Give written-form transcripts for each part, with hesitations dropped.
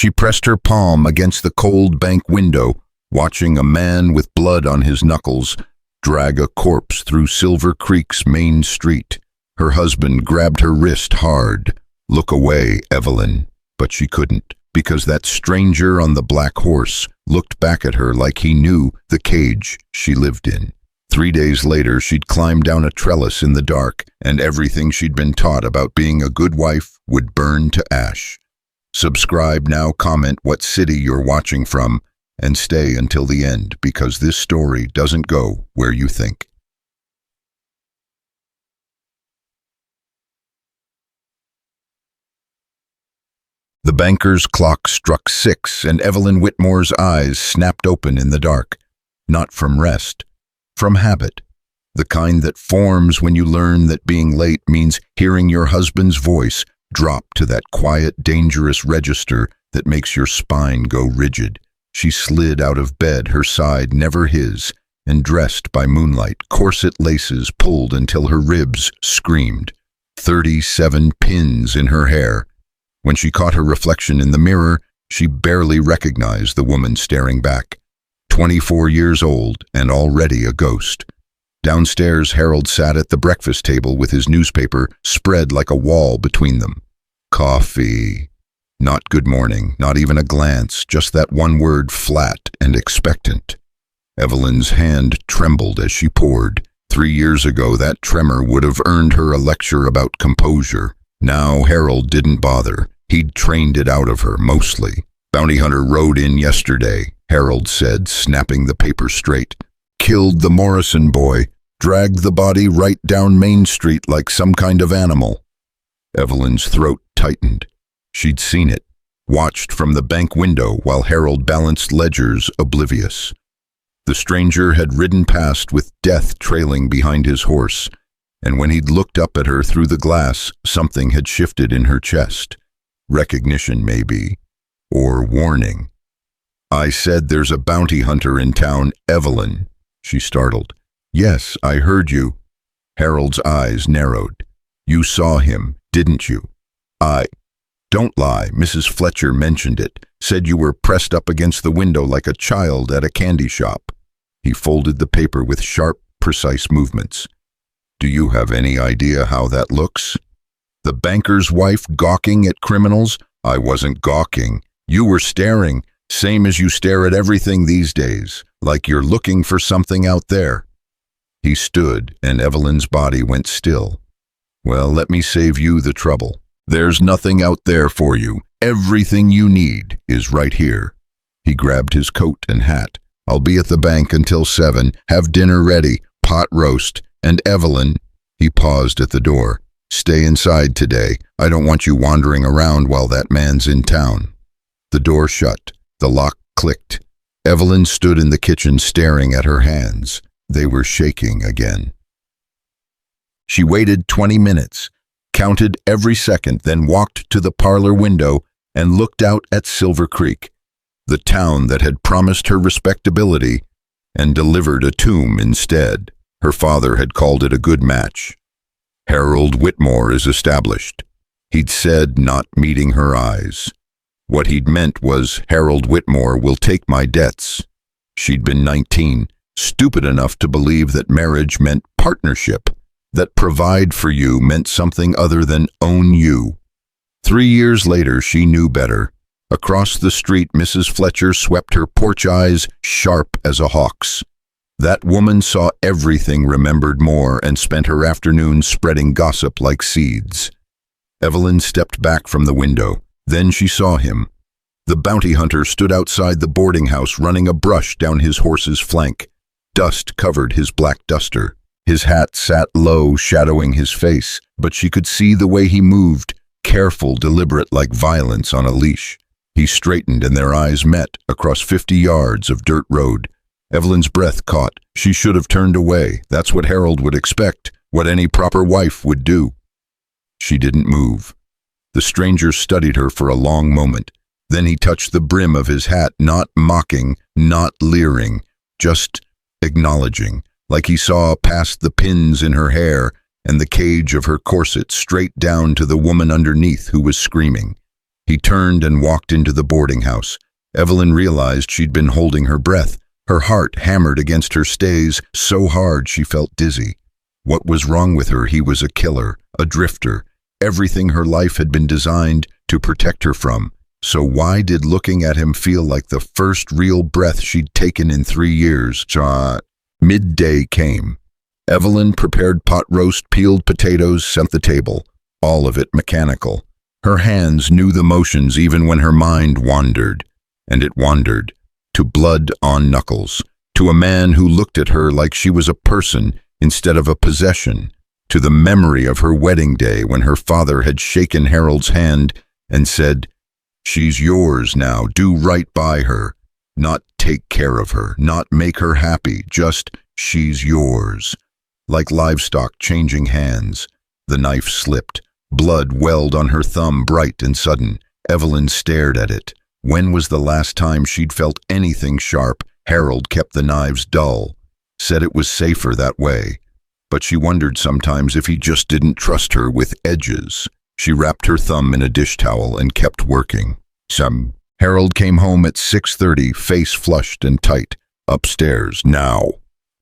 She pressed her palm against the cold bank window, watching a man with blood on his knuckles drag a corpse through Silver Creek's main street. Her husband grabbed her wrist hard. "Look away, Evelyn." But she couldn't, because that stranger on the black horse looked back at her like he knew the cage she lived in. 3 days later, she'd climbed down a trellis in the dark, and everything she'd been taught about being a good wife would burn to ash. Subscribe now, comment what city you're watching from, and stay until the end, because this story doesn't go where you think. The banker's clock struck 6, and Evelyn Whitmore's eyes snapped open in the dark. Not from rest, from habit. The kind that forms when you learn that being late means hearing your husband's voice drop to that quiet, dangerous register that makes your spine go rigid. She slid out of bed, her side never his, and dressed by moonlight, corset laces pulled until her ribs screamed. 37 pins in her hair. When she caught her reflection in the mirror, she barely recognized the woman staring back. 24 years old and already a ghost. Downstairs, Harold sat at the breakfast table with his newspaper spread like a wall between them. Coffee. Not good morning, not even a glance, just that one word, flat and expectant. Evelyn's hand trembled as she poured. 3 years ago, that tremor would have earned her a lecture about composure. Now Harold didn't bother. He'd trained it out of her, mostly. "Bounty hunter rode in yesterday," Harold said, snapping the paper straight. "Killed the Morrison boy, dragged the body right down Main Street like some kind of animal." Evelyn's throat tightened. She'd seen it, watched from the bank window while Harold balanced ledgers, oblivious. The stranger had ridden past with death trailing behind his horse, and when he'd looked up at her through the glass, something had shifted in her chest. Recognition, maybe, or warning. "I said there's a bounty hunter in town, Evelyn," she startled. "Yes, I heard you." Harold's eyes narrowed. "You saw him, didn't you?" Don't lie, Mrs. Fletcher mentioned it, said you were pressed up against the window like a child at a candy shop." He folded the paper with sharp, precise movements. "Do you have any idea how that looks? The banker's wife gawking at criminals? I wasn't gawking. You were staring, same as you stare at everything these days, like you're looking for something out there." He stood, and Evelyn's body went still. "Well, let me save you the trouble. There's nothing out there for you. Everything you need is right here." He grabbed his coat and hat. "I'll be at the bank until 7. Have dinner ready, pot roast. And Evelyn," he paused at the door, "stay inside today. I don't want you wandering around while that man's in town." The door shut. The lock clicked. Evelyn stood in the kitchen staring at her hands. They were shaking again. She waited 20 minutes, counted every second, then walked to the parlor window and looked out at Silver Creek, the town that had promised her respectability and delivered a tomb instead. Her father had called it a good match. "Harold Whitmore is established," he'd said, not meeting her eyes. What he'd meant was, Harold Whitmore will take my debts. She'd been 19, stupid enough to believe that marriage meant partnership, that provide for you meant something other than own you. 3 years later, she knew better. Across the street, Mrs. Fletcher swept her porch eyes sharp as a hawk's. That woman saw everything, remembered more, and spent her afternoons spreading gossip like seeds. Evelyn stepped back from the window. Then she saw him. The bounty hunter stood outside the boarding house, running a brush down his horse's flank. Dust covered his black duster. His hat sat low, shadowing his face, but she could see the way he moved, careful, deliberate, like violence on a leash. He straightened, and their eyes met across 50 yards of dirt road. Evelyn's breath caught. She should have turned away. That's what Harold would expect, what any proper wife would do. She didn't move. The stranger studied her for a long moment. Then he touched the brim of his hat, not mocking, not leering, just acknowledging, like he saw past the pins in her hair and the cage of her corset straight down to the woman underneath who was screaming. He turned and walked into the boarding house. Evelyn realized she'd been holding her breath. Her heart hammered against her stays so hard she felt dizzy. What was wrong with her? He was a killer, a drifter. Everything her life had been designed to protect her from. So why did looking at him feel like the first real breath she'd taken in 3 years? Midday came. Evelyn prepared pot roast, peeled potatoes, set the table. All of it mechanical. Her hands knew the motions even when her mind wandered. And it wandered. To blood on knuckles. To a man who looked at her like she was a person instead of a possession. To the memory of her wedding day when her father had shaken Harold's hand and said, "She's yours now, do right by her. Not take care of her, not make her happy, just she's yours." Like livestock changing hands. The knife slipped. Blood welled on her thumb, bright and sudden. Evelyn stared at it. When was the last time she'd felt anything sharp? Harold kept the knives dull. Said it was safer that way. But she wondered sometimes if he just didn't trust her with edges. She wrapped her thumb in a dish towel and kept working. Harold came home at 6:30, face flushed and tight. Upstairs, now.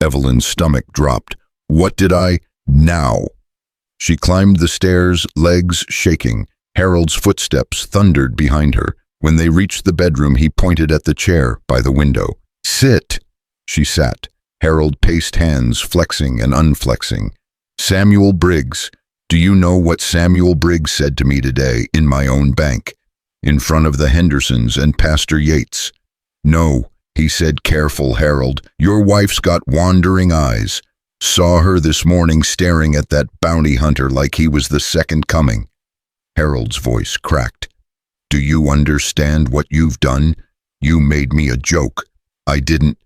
Evelyn's stomach dropped. What did I? Now. She climbed the stairs, legs shaking. Harold's footsteps thundered behind her. When they reached the bedroom, he pointed at the chair by the window. Sit. She sat. Harold paced hands, flexing and unflexing. Samuel Briggs. Do you know what Samuel Briggs said to me today in my own bank? In front of the Hendersons and Pastor Yates. No, he said, careful, Harold. Your wife's got wandering eyes. Saw her this morning staring at that bounty hunter like he was the second coming. Harold's voice cracked. Do you understand what you've done? You made me a joke. I didn't.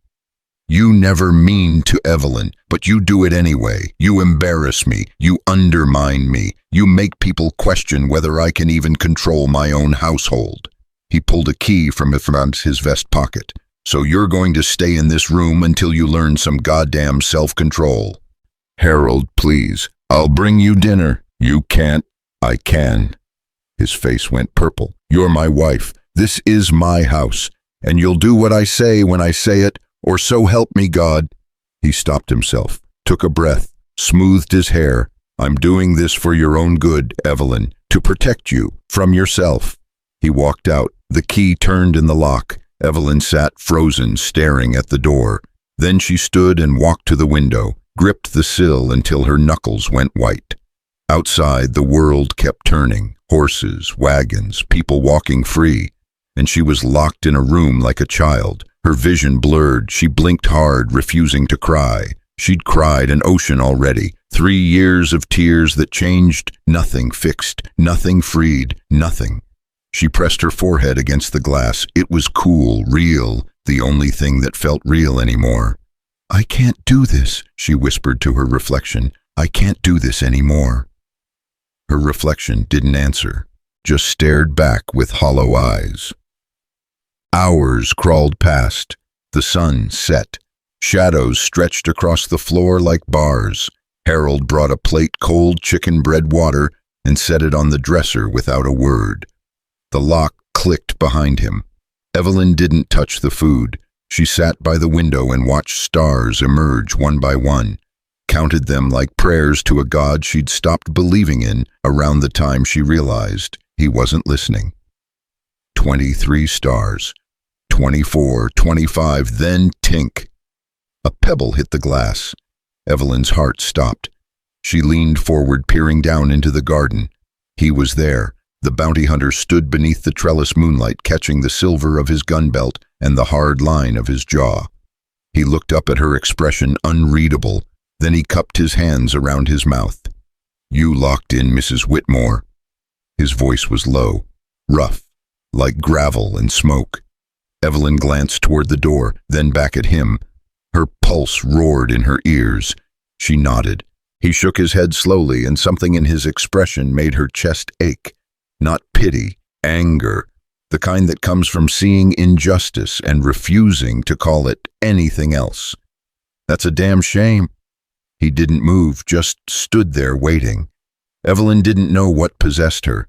You never mean to Evelyn, but you do it anyway. You embarrass me. You undermine me. You make people question whether I can even control my own household. He pulled a key from his vest pocket. So you're going to stay in this room until you learn some goddamn self-control. Harold, please. I'll bring you dinner. You can't. I can. His face went purple. You're my wife. This is my house. And you'll do what I say when I say it, or so help me God. He stopped himself, took a breath, smoothed his hair. I'm doing this for your own good, Evelyn, to protect you from yourself. He walked out. The key turned in the lock. Evelyn sat frozen, staring at the door. Then she stood and walked to the window, gripped the sill until her knuckles went white. Outside, the world kept turning. Horses, wagons, people walking free. And she was locked in a room like a child. Her vision blurred. She blinked hard, refusing to cry. She'd cried an ocean already. 3 years of tears that changed nothing, fixed nothing, freed nothing. She pressed her forehead against the glass. It was cool, real, the only thing that felt real anymore. I can't do this, she whispered to her reflection. I can't do this anymore. Her reflection didn't answer, just stared back with hollow eyes. Hours crawled past. The sun set. Shadows stretched across the floor like bars. Harold brought a plate cold chicken bread water and set it on the dresser without a word. The lock clicked behind him. Evelyn didn't touch the food. She sat by the window and watched stars emerge one by one, counted them like prayers to a God she'd stopped believing in around the time she realized he wasn't listening. 23 stars. 24, 25, then tink. A pebble hit the glass. Evelyn's heart stopped. She leaned forward, peering down into the garden. He was there. The bounty hunter stood beneath the trellis moonlight, catching the silver of his gun belt and the hard line of his jaw. He looked up at her, expression unreadable. Then he cupped his hands around his mouth. You locked in Mrs. Whitmore. His voice was low, rough, like gravel and smoke. Evelyn glanced toward the door, then back at him. Her pulse roared in her ears. She nodded. He shook his head slowly, and something in his expression made her chest ache. Not pity, anger, the kind that comes from seeing injustice and refusing to call it anything else. That's a damn shame. He didn't move, just stood there waiting. Evelyn didn't know what possessed her.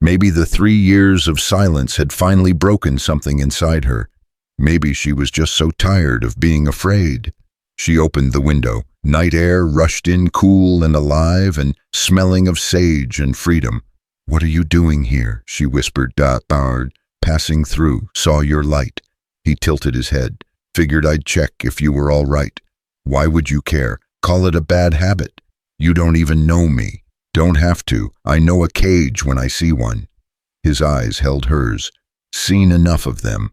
Maybe the 3 years of silence had finally broken something inside her. Maybe she was just so tired of being afraid. She opened the window. Night air rushed in, cool and alive and smelling of sage and freedom. "What are you doing here?" she whispered. "Bard, passing through, saw your light." He tilted his head. "Figured I'd check if you were all right." "Why would you care? Call it a bad habit. You don't even know me." "Don't have to. I know a cage when I see one." His eyes held hers. "Seen enough of them."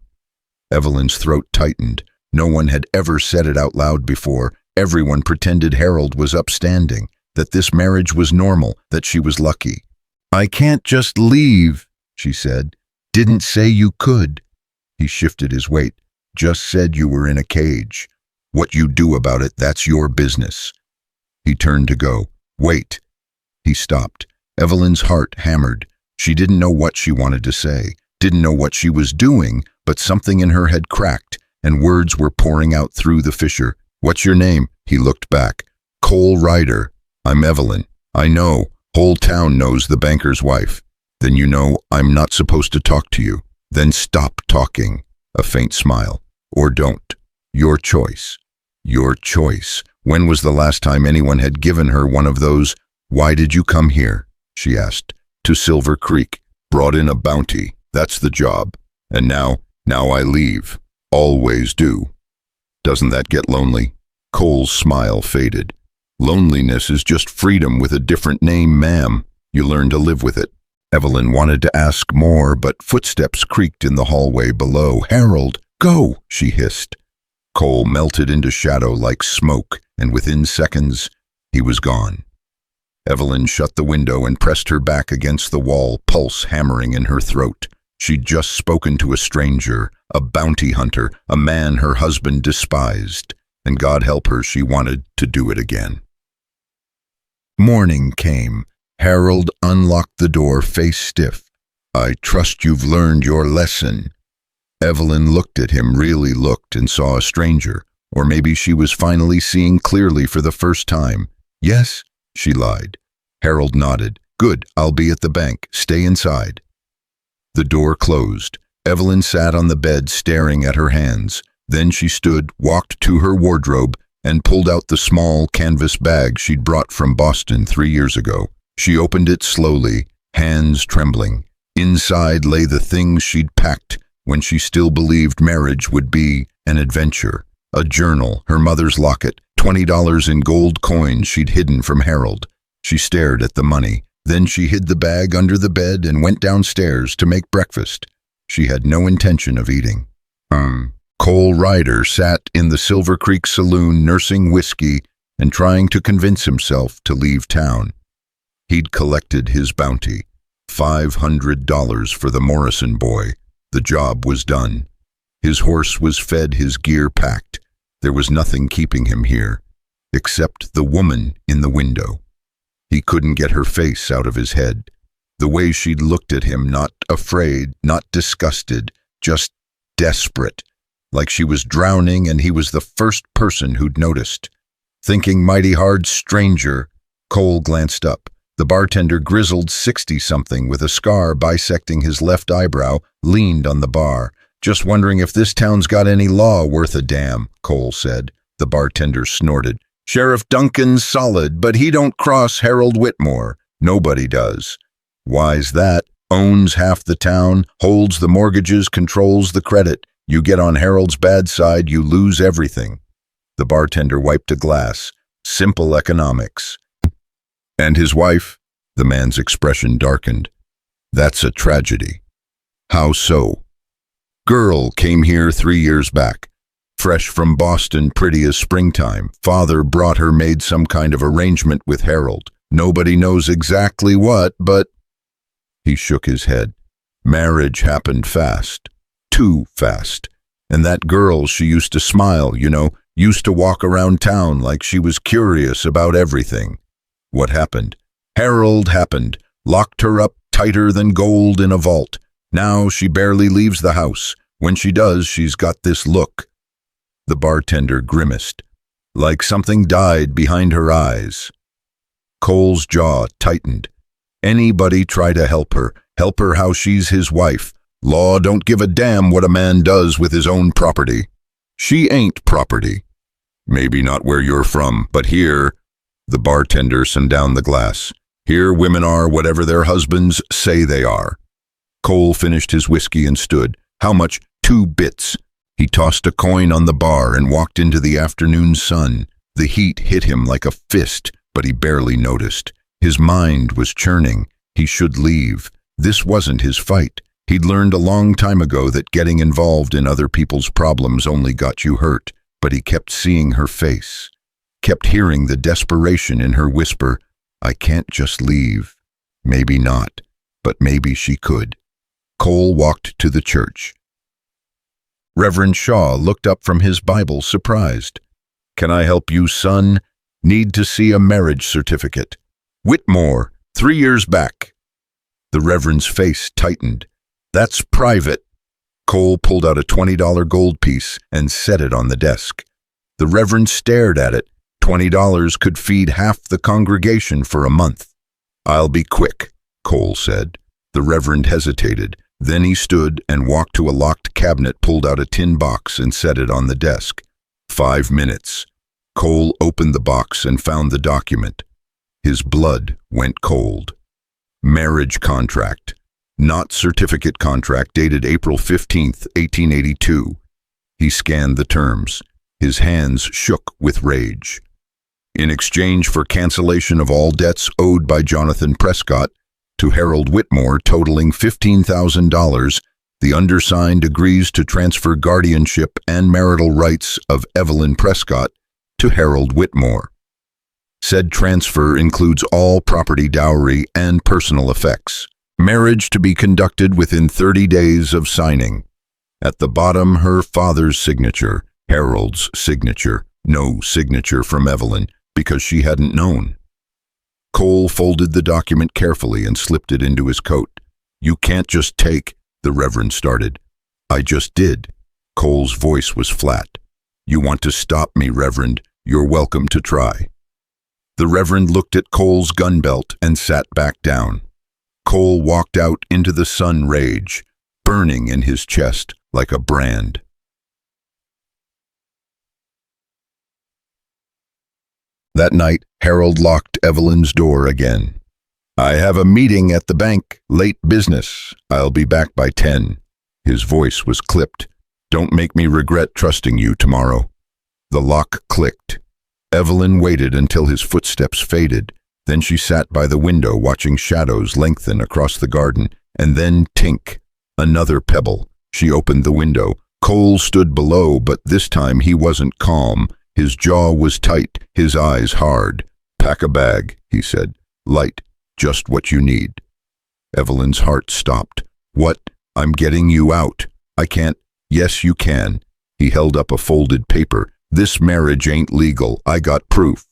Evelyn's throat tightened. No one had ever said it out loud before. Everyone pretended Harold was upstanding, that this marriage was normal, that she was lucky. "I can't just leave," she said. "Didn't say you could." He shifted his weight. "Just said you were in a cage. What you do about it, that's your business." He turned to go. "Wait." He stopped. Evelyn's heart hammered. She didn't know what she wanted to say, didn't know what she was doing, but something in her had cracked, and words were pouring out through the fissure. "What's your name?" He looked back. "Cole Ryder." "I'm Evelyn." "I know. Whole town knows the banker's wife." "Then you know I'm not supposed to talk to you." "Then stop talking." A faint smile. "Or don't. Your choice." Your choice. When was the last time anyone had given her one of those? "Why did you come here?" she asked. "To Silver Creek. Brought in a bounty. That's the job. And now I leave. Always do." "Doesn't that get lonely?" Cole's smile faded. "Loneliness is just freedom with a different name, ma'am. You learn to live with it." Evelyn wanted to ask more, but footsteps creaked in the hallway below. "Harold, go!" she hissed. Cole melted into shadow like smoke, and within seconds, he was gone. Evelyn shut the window and pressed her back against the wall, pulse hammering in her throat. She'd just spoken to a stranger, a bounty hunter, a man her husband despised, and God help her, she wanted to do it again. Morning came. Harold unlocked the door, face stiff. "I trust you've learned your lesson." Evelyn looked at him, really looked, and saw a stranger. Or maybe she was finally seeing clearly for the first time. "Yes," she lied. Harold nodded. "Good, I'll be at the bank. Stay inside." The door closed. Evelyn sat on the bed staring at her hands. Then she stood, walked to her wardrobe, and pulled out the small canvas bag she'd brought from Boston 3 years ago. She opened it slowly, hands trembling. Inside lay the things she'd packed when she still believed marriage would be an adventure. A journal, her mother's locket, $20 in gold coins she'd hidden from Harold. She stared at the money. Then she hid the bag under the bed and went downstairs to make breakfast. She had no intention of eating. Cole Ryder sat in the Silver Creek saloon nursing whiskey and trying to convince himself to leave town. He'd collected his bounty, $500 for the Morrison boy. The job was done. His horse was fed, his gear packed. There was nothing keeping him here, except the woman in the window. He couldn't get her face out of his head. The way she'd looked at him, not afraid, not disgusted, just desperate, like she was drowning and he was the first person who'd noticed. Thinking mighty hard, stranger, Cole glanced up. The bartender, grizzled 60-something with a scar bisecting his left eyebrow, leaned on the bar. "Just wondering if this town's got any law worth a damn," Cole said. The bartender snorted. "Sheriff Duncan's solid, but he don't cross Harold Whitmore. Nobody does." "Why's that? Owns half the town, holds the mortgages, controls the credit. You get on Harold's bad side, you lose everything." The bartender wiped a glass. "Simple economics." "And his wife?" The man's expression darkened. "That's a tragedy." "How so?" "Girl came here 3 years back. Fresh from Boston, pretty as springtime. Father brought her, made some kind of arrangement with Harold. Nobody knows exactly what, but—" He shook his head. "Marriage happened fast. Too fast. And that girl, she used to smile, used to walk around town like she was curious about everything. What happened? Harold happened. Locked her up tighter than gold in a vault. Now she barely leaves the house. When she does, she's got this look." The bartender grimaced, like something died behind her eyes. Cole's jaw tightened. Anybody try to help her Help her how she's his wife. Law don't give a damn what a man does with his own property. She ain't property. Maybe not where you're from, but here, the bartender sent down the glass. Here women are whatever their husbands say they are. Cole finished his whiskey and stood. How much? 2 bits. He tossed a coin on the bar and walked into the afternoon sun. The heat hit him like a fist, but he barely noticed. His mind was churning. He should leave. This wasn't his fight. He'd learned a long time ago that getting involved in other people's problems only got you hurt, but he kept seeing her face, kept hearing the desperation in her whisper, I can't just leave. Maybe not, but maybe she could. Cole walked to the church. Reverend Shaw looked up from his Bible, surprised. Can I help you, son? Need to see a marriage certificate. Whitmore, 3 years back. The Reverend's face tightened. That's private. Cole pulled out a $20 gold piece and set it on the desk. The Reverend stared at it. $20 could feed half the congregation for a month. I'll be quick, Cole said. The Reverend hesitated. Then he stood and walked to a locked cabinet, pulled out a tin box and set it on the desk. 5 minutes. Cole opened the box and found the document. His blood went cold. Marriage contract. Not certificate contract, dated April 15th, 1882. He scanned the terms. His hands shook with rage. In exchange for cancellation of all debts owed by Jonathan Prescott to Harold Whitmore totaling $15,000, the undersigned agrees to transfer guardianship and marital rights of Evelyn Prescott to Harold Whitmore. Said transfer includes all property, dowry, and personal effects. Marriage to be conducted within 30 days of signing. At the bottom, her father's signature, Harold's signature, no signature from Evelyn, because she hadn't known. Cole folded the document carefully and slipped it into his coat. You can't just take, the Reverend started. I just did. Cole's voice was flat. You want to stop me, Reverend? You're welcome to try. The Reverend looked at Cole's gun belt and sat back down. Cole walked out into the sun rage, burning in his chest like a brand. That night, Harold locked Evelyn's door again. I have a meeting at the bank, late business. I'll be back by 10. His voice was clipped. Don't make me regret trusting you tomorrow. The lock clicked. Evelyn waited until his footsteps faded. Then she sat by the window watching shadows lengthen across the garden, and then tink. Another pebble. She opened the window. Cole stood below, but this time he wasn't calm. His jaw was tight, his eyes hard. Pack a bag, he said. Light, just what you need. Evelyn's heart stopped. What? I'm getting you out. I can't. Yes, you can. He held up a folded paper. This marriage ain't legal. I got proof.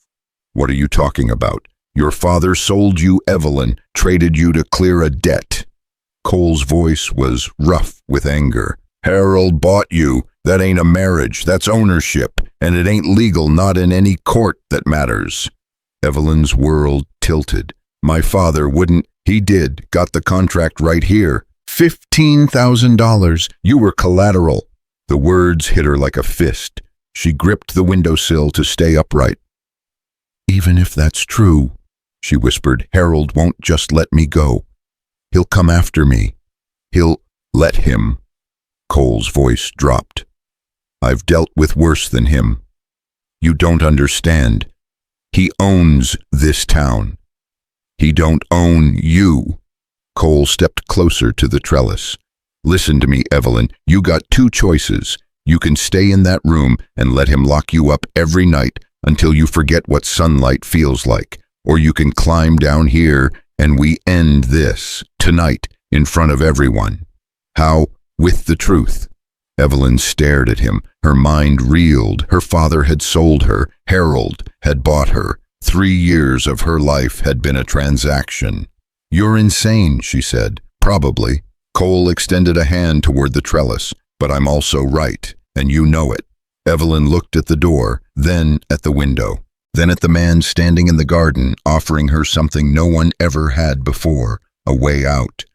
What are you talking about? Your father sold you Evelyn, traded you to clear a debt. Cole's voice was rough with anger. Harold bought you. That ain't a marriage. That's ownership. And it ain't legal, not in any court that matters. Evelyn's world tilted. My father wouldn't. He did. Got the contract right here. $15,000. You were collateral. The words hit her like a fist. She gripped the windowsill to stay upright. Even if that's true, she whispered, Harold won't just let me go. He'll come after me. He'll let him. Cole's voice dropped. I've dealt with worse than him. You don't understand. He owns this town. He don't own you. Cole stepped closer to the trellis. Listen to me, Evelyn. You got 2 choices. You can stay in that room and let him lock you up every night until you forget what sunlight feels like. Or you can climb down here and we end this, tonight, in front of everyone. How? With the truth. Evelyn stared at him. Her mind reeled. Her father had sold her. Harold had bought her. 3 years of her life had been a transaction. You're insane, she said. Probably. Cole extended a hand toward the trellis. But I'm also right, and you know it. Evelyn looked at the door, then at the window, then at the man standing in the garden, offering her something no one ever had before, a way out.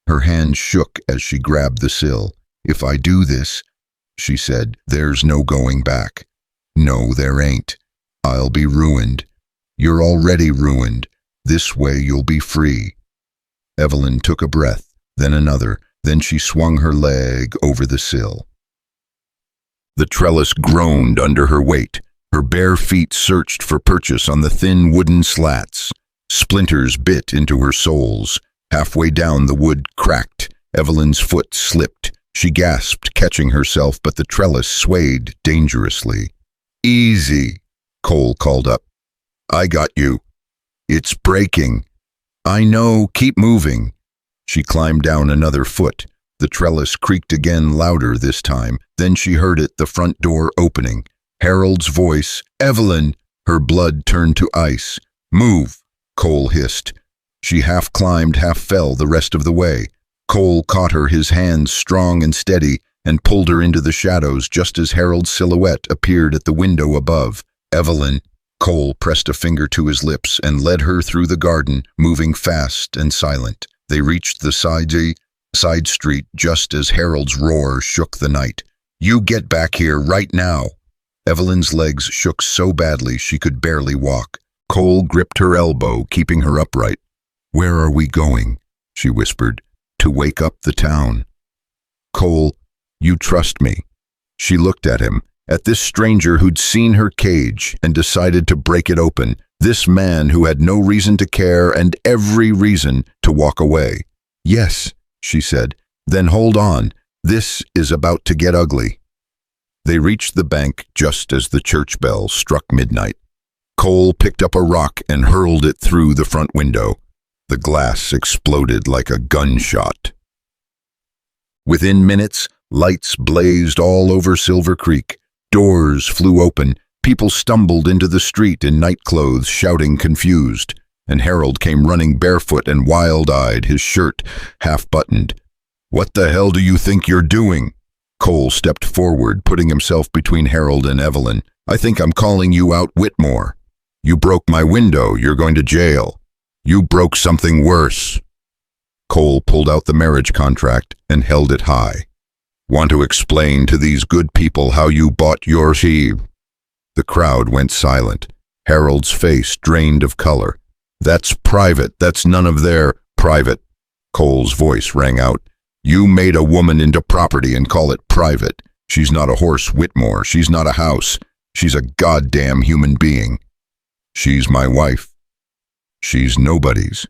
Her hand shook as she grabbed the sill. "If I do this," she said, "there's no going back." "No, there ain't. I'll be ruined. You're already ruined. This way you'll be free." Evelyn took a breath, then another, then she swung her leg over the sill. The trellis groaned under her weight. Her bare feet searched for purchase on the thin wooden slats. Splinters bit into her soles. Halfway down, the wood cracked. Evelyn's foot slipped. She gasped, catching herself, but the trellis swayed dangerously. "Easy," Cole called up. "I got you. It's breaking." "I know, keep moving." She climbed down another foot. The trellis creaked again, louder this time. Then she heard it, the front door opening. Harold's voice, "Evelyn!" Her blood turned to ice. "Move," Cole hissed. She half climbed, half fell the rest of the way. Cole caught her, his hands strong and steady, and pulled her into the shadows just as Harold's silhouette appeared at the window above. "Evelyn!" Cole pressed a finger to his lips and led her through the garden, moving fast and silent. They reached the side street just as Harold's roar shook the night. "You get back here right now!" Evelyn's legs shook so badly she could barely walk. Cole gripped her elbow, keeping her upright. "Where are we going?" she whispered. "To wake up the town." "Cole, you trust me." She looked at him, at this stranger who'd seen her cage and decided to break it open, this man who had no reason to care and every reason to walk away. "Yes," she said. "Then hold on. This is about to get ugly." They reached the bank just as the church bell struck midnight. Cole picked up a rock and hurled it through the front window. The glass exploded like a gunshot. Within minutes, lights blazed all over Silver Creek. Doors flew open. People stumbled into the street in nightclothes, shouting confused. And Harold came running barefoot and wild-eyed, his shirt half-buttoned. "What the hell do you think you're doing?" Cole stepped forward, putting himself between Harold and Evelyn. "I think I'm calling you out, Whitmore. You broke my window. You're going to jail. You broke something worse." Cole pulled out the marriage contract and held it high. "Want to explain to these good people how you bought your sheep?" The crowd went silent. Harold's face drained of color. "That's private. That's none of their private." Cole's voice rang out. "You made a woman into property and call it private. She's not a horse, Whitmore. She's not a house. She's a goddamn human being. She's my wife. She's nobody's."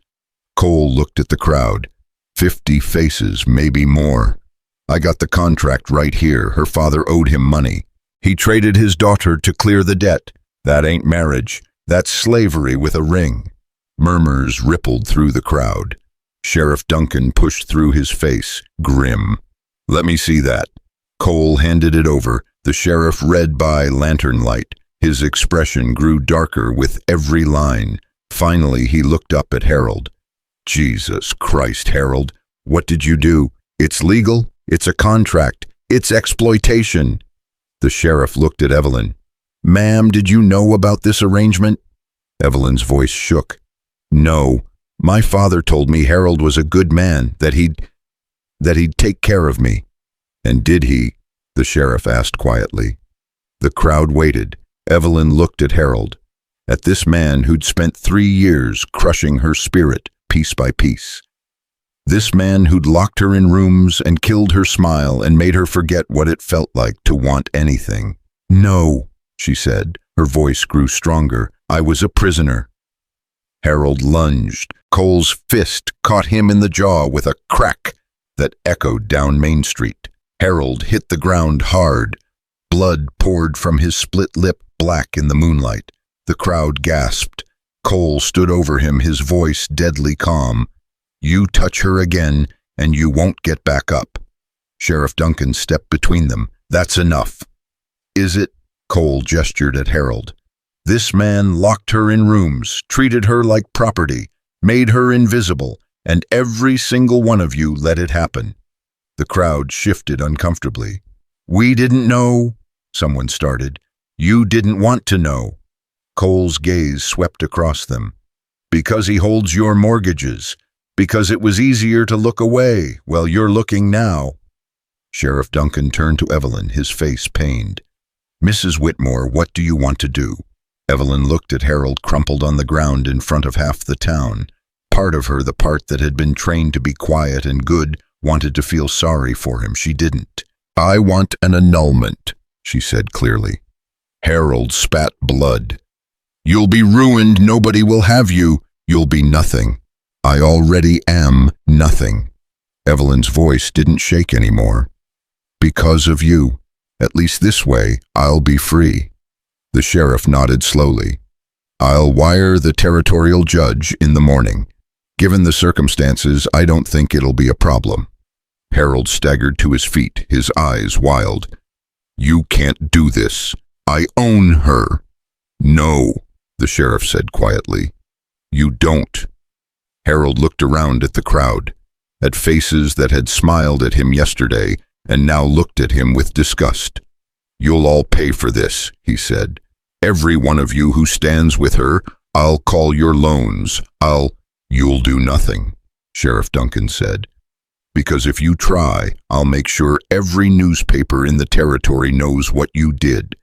Cole looked at the crowd. 50 faces, maybe more. "I got the contract right here. Her father owed him money. He traded his daughter to clear the debt. That ain't marriage. That's slavery with a ring." Murmurs rippled through the crowd. Sheriff Duncan pushed through his face, grim. "Let me see that." Cole handed it over. The sheriff read by lantern light. His expression grew darker with every line. Finally, he looked up at Harold. "Jesus Christ, Harold, what did you do? It's legal. It's a contract. It's exploitation." The sheriff looked at Evelyn. "Ma'am, did you know about this arrangement?" Evelyn's voice shook. "No. My father told me Harold was a good man, that he'd take care of me." "And did he?" the sheriff asked quietly. The crowd waited. Evelyn looked at Harold, at this man who'd spent 3 years crushing her spirit piece by piece. This man who'd locked her in rooms and killed her smile and made her forget what it felt like to want anything. "No," she said. Her voice grew stronger. "I was a prisoner." Harold lunged. Cole's fist caught him in the jaw with a crack that echoed down Main Street. Harold hit the ground hard. Blood poured from his split lip, black in the moonlight. The crowd gasped. Cole stood over him, his voice deadly calm. "You touch her again, and you won't get back up." Sheriff Duncan stepped between them. "That's enough." "Is it?" Cole gestured at Harold. "This man locked her in rooms, treated her like property, made her invisible, and every single one of you let it happen." The crowd shifted uncomfortably. "We didn't know," someone started. "You didn't want to know." Cole's gaze swept across them. "Because he holds your mortgages. Because it was easier to look away. Well, you're looking now. Sheriff Duncan turned to Evelyn, his face pained. Mrs. Whitmore, what do you want to do? Evelyn looked at Harold crumpled on the ground in front of half the town. Part of her, the part that had been trained to be quiet and good, wanted to feel sorry for him. She didn't. I want an annulment, she said clearly. Harold spat blood. You'll be ruined. Nobody will have you. You'll be nothing. I already am nothing. Evelyn's voice didn't shake anymore. Because of you. At least this way, I'll be free. The sheriff nodded slowly. I'll wire the territorial judge in the morning. Given the circumstances, I don't think it'll be a problem. Harold staggered to his feet, his eyes wild. You can't do this. I own her. No, the sheriff said quietly. You don't. Harold looked around at the crowd, at faces that had smiled at him yesterday and now looked at him with disgust. You'll all pay for this, he said. Every one of you who stands with her, I'll call your loans. You'll do nothing, Sheriff Duncan said. Because if you try, I'll make sure every newspaper in the territory knows what you did.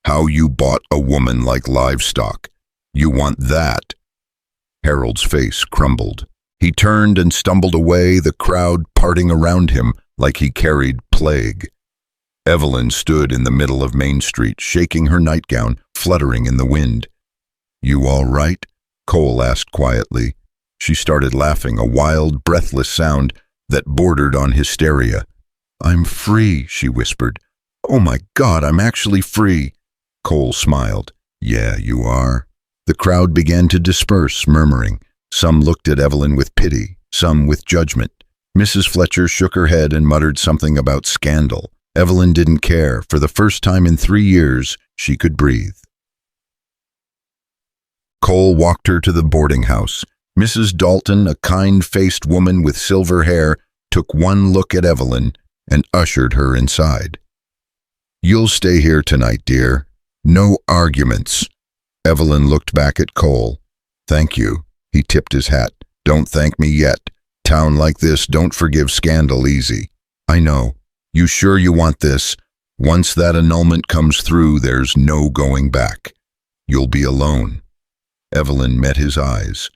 How you bought a woman like livestock. You want that? Harold's face crumbled. He turned and stumbled away, the crowd parting around him like he carried plague. Evelyn stood in the middle of Main Street, shaking her nightgown, fluttering in the wind. You all right? Cole asked quietly. She started laughing, a wild, breathless sound that bordered on hysteria. I'm free, she whispered. Oh my God, I'm actually free. Cole smiled. Yeah, you are. The crowd began to disperse, murmuring. Some looked at Evelyn with pity, some with judgment. Mrs. Fletcher shook her head and muttered something about scandal. Evelyn didn't care. For the first time in 3 years, she could breathe. Cole walked her to the boarding house. Mrs. Dalton, a kind-faced woman with silver hair, took one look at Evelyn and ushered her inside. You'll stay here tonight, dear. No arguments. Evelyn looked back at Cole. Thank you. He tipped his hat. Don't thank me yet. Town like this don't forgive scandal easy. I know. You sure you want this? Once that annulment comes through, there's no going back. You'll be alone. Evelyn met his eyes.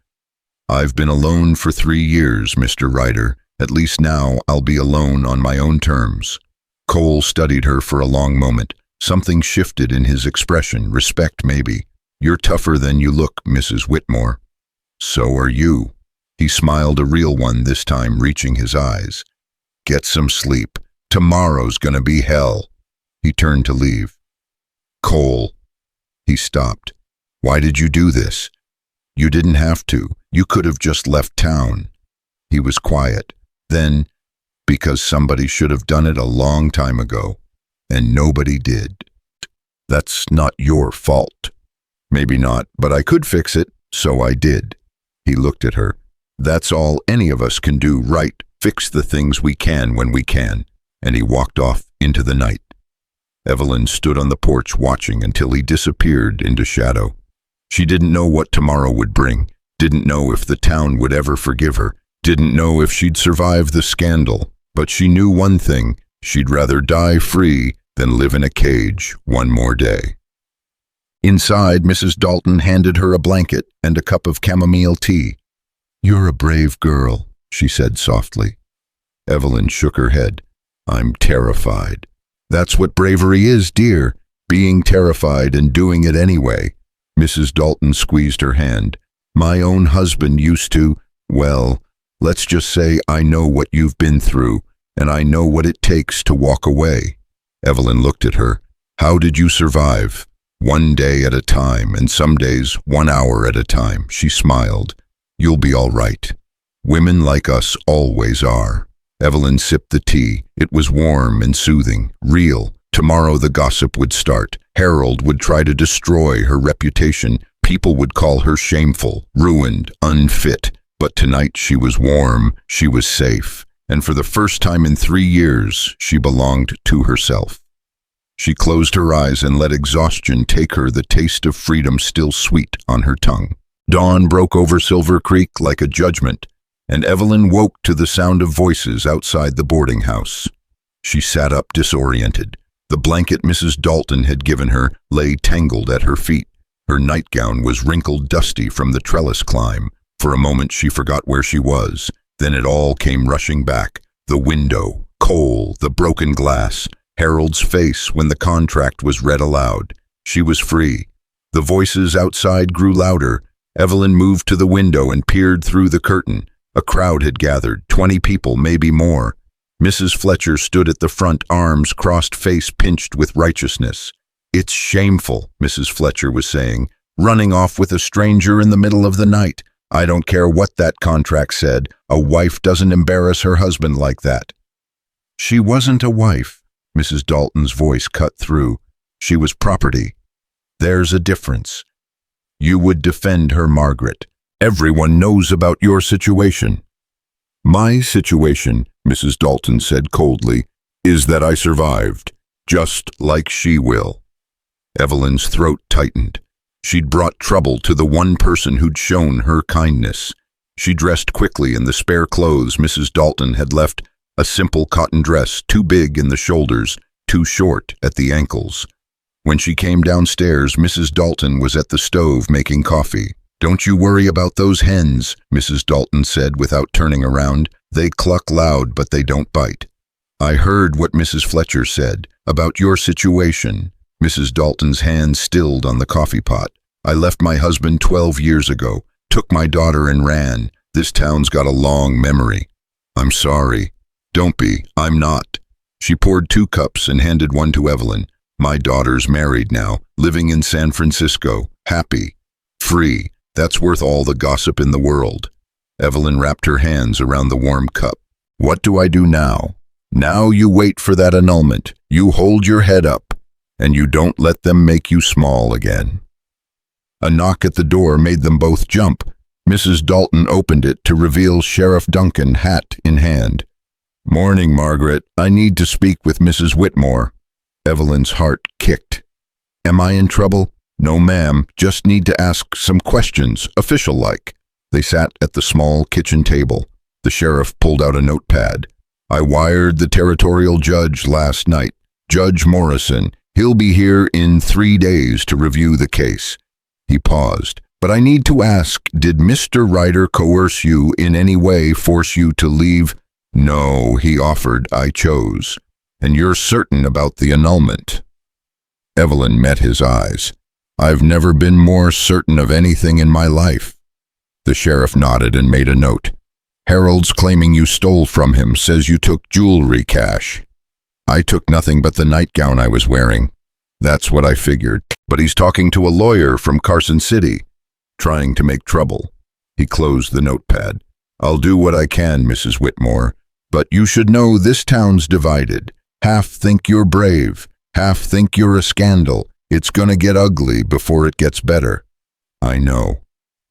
I've been alone for 3 years, Mr. Ryder. At least now I'll be alone on my own terms. Cole studied her for a long moment. Something shifted in his expression, respect maybe. You're tougher than you look, Mrs. Whitmore. So are you. He smiled, a real one this time, reaching his eyes. Get some sleep. Tomorrow's gonna be hell. He turned to leave. Cole. He stopped. Why did you do this? You didn't have to. You could have just left town. He was quiet. Then, because somebody should have done it a long time ago, and nobody did. That's not your fault. Maybe not, but I could fix it, so I did. He looked at her. That's all any of us can do, right? Fix the things we can when we can. And he walked off into the night. Evelyn stood on the porch watching until he disappeared into shadow. She didn't know what tomorrow would bring, didn't know if the town would ever forgive her, didn't know if she'd survive the scandal, but she knew one thing, she'd rather die free than live in a cage one more day. Inside, Mrs. Dalton handed her a blanket and a cup of chamomile tea. You're a brave girl, she said softly. Evelyn shook her head. I'm terrified. That's what bravery is, dear, being terrified and doing it anyway. Mrs. Dalton squeezed her hand. My own husband used to, well, let's just say I know what you've been through, and I know what it takes to walk away. Evelyn looked at her. How did you survive? 1 day at a time, and some days 1 hour at a time. She smiled. You'll be all right. Women like us always are. Evelyn sipped the tea. It was warm and soothing, real. Tomorrow the gossip would start. Harold would try to destroy her reputation. People would call her shameful, ruined, unfit. But tonight she was warm, she was safe. And for the first time in 3 years, she belonged to herself. She closed her eyes and let exhaustion take her, the taste of freedom still sweet on her tongue. Dawn broke over Silver Creek like a judgment. and Evelyn woke to the sound of voices outside the boarding house. She sat up disoriented. The blanket Mrs. Dalton had given her lay tangled at her feet. Her nightgown was wrinkled dusty from the trellis climb. For a moment she forgot where she was. Then it all came rushing back. The window, Cole, the broken glass, Harold's face when the contract was read aloud. She was free. The voices outside grew louder. Evelyn moved to the window and peered through the curtain. A crowd had gathered, 20 people, maybe more. Mrs. Fletcher stood at the front, arms crossed, face pinched with righteousness. "It's shameful," Mrs. Fletcher was saying, "running off with a stranger in the middle of the night. I don't care what that contract said. A wife doesn't embarrass her husband like that." "She wasn't a wife," Mrs. Dalton's voice cut through. "She was property. There's a difference. You would defend her, Margaret. Everyone knows about your situation." "My situation," Mrs. Dalton said coldly, "is that I survived, just like she will." Evelyn's throat tightened. She'd brought trouble to the one person who'd shown her kindness. She dressed quickly in the spare clothes Mrs. Dalton had left, a simple cotton dress, too big in the shoulders, too short at the ankles. When she came downstairs, Mrs. Dalton was at the stove making coffee. "Don't you worry about those hens," Mrs. Dalton said without turning around. "They cluck loud, but they don't bite." "I heard what Mrs. Fletcher said about your situation." Mrs. Dalton's hand stilled on the coffee pot. "I left my husband 12 years ago, took my daughter and ran. This town's got a long memory." "I'm sorry." "Don't be. I'm not." She poured 2 cups and handed one to Evelyn. "My daughter's married now, living in San Francisco, happy, free. That's worth all the gossip in the world." Evelyn wrapped her hands around the warm cup. "What do I do now?" "Now you wait for that annulment. You hold your head up, and you don't let them make you small again." A knock at the door made them both jump. Mrs. Dalton opened it to reveal Sheriff Duncan, hat in hand. "Morning, Margaret. I need to speak with Mrs. Whitmore." Evelyn's heart kicked. "Am I in trouble?" "No, ma'am. Just need to ask some questions, official-like." They sat at the small kitchen table. The sheriff pulled out a notepad. "I wired the territorial judge last night. Judge Morrison. He'll be here in 3 days to review the case." He paused. "But I need to ask, did Mr. Ryder coerce you in any way, force you to leave?" "No," he offered. "I chose." "And you're certain about the annulment?" Evelyn met his eyes. "I've never been more certain of anything in my life." The sheriff nodded and made a note. "Harold's claiming you stole from him, says you took jewelry cash." "I took nothing but the nightgown I was wearing." "That's what I figured. But he's talking to a lawyer from Carson City, trying to make trouble." He closed the notepad. "I'll do what I can, Mrs. Whitmore, but you should know this town's divided. Half think you're brave, half think you're a scandal. It's gonna get ugly before it gets better." "I know.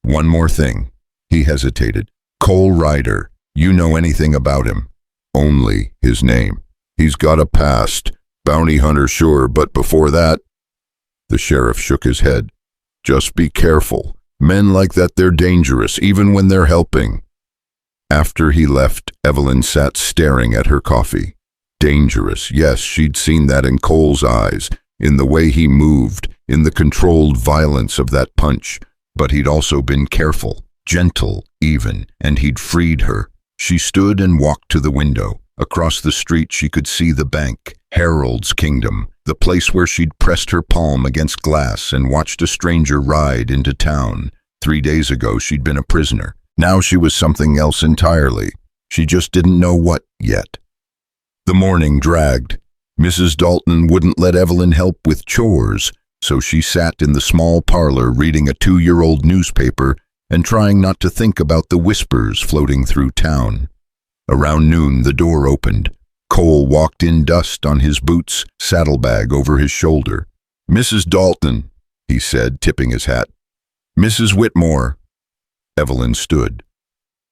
One more thing." He hesitated. "Cole Ryder. You know anything about him?" "Only his name. He's got a past. Bounty hunter, sure, but before that..." The sheriff shook his head. "Just be careful. Men like that, they're dangerous, even when they're helping." After he left, Evelyn sat staring at her coffee. Dangerous, yes, she'd seen that in Cole's eyes, in the way he moved, in the controlled violence of that punch. But he'd also been careful, gentle even, and he'd freed her. She stood and walked to the window. Across the street she could see the bank, Harold's kingdom, the place where she'd pressed her palm against glass and watched a stranger ride into town. 3 days ago she'd been a prisoner. Now she was something else entirely. She just didn't know what yet. The morning dragged. Mrs. Dalton wouldn't let Evelyn help with chores, so she sat in the small parlor reading a 2-year-old newspaper and trying not to think about the whispers floating through town. Around noon the door opened. Cole walked in, dust on his boots, saddlebag over his shoulder. "Mrs. Dalton," he said, tipping his hat. "Mrs. Whitmore." Evelyn stood.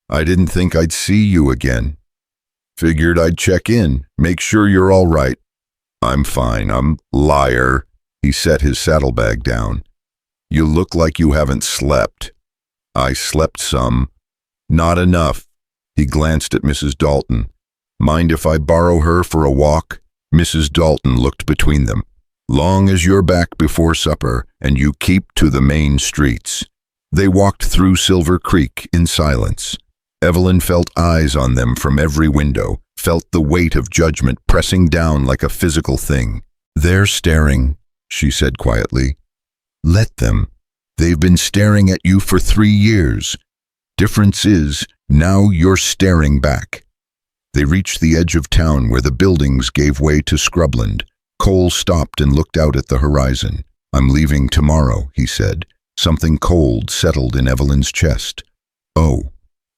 "I didn't think I'd see you again. Figured I'd check in, make sure you're all right." "I'm fine, I'm..." "Liar." He set his saddlebag down. "You look like you haven't slept." "I slept some." "Not enough." He glanced at Mrs. Dalton. "Mind if I borrow her for a walk?" Mrs. Dalton looked between them. "Long as you're back before supper and you keep to the main streets." They walked through Silver Creek in silence. Evelyn felt eyes on them from every window, felt the weight of judgment pressing down like a physical thing. "They're staring," she said quietly. "Let them. They've been staring at you for 3 years. Difference is, now you're staring back." They reached the edge of town where the buildings gave way to scrubland. Cole stopped and looked out at the horizon. "I'm leaving tomorrow," he said. Something cold settled in Evelyn's chest. "Oh.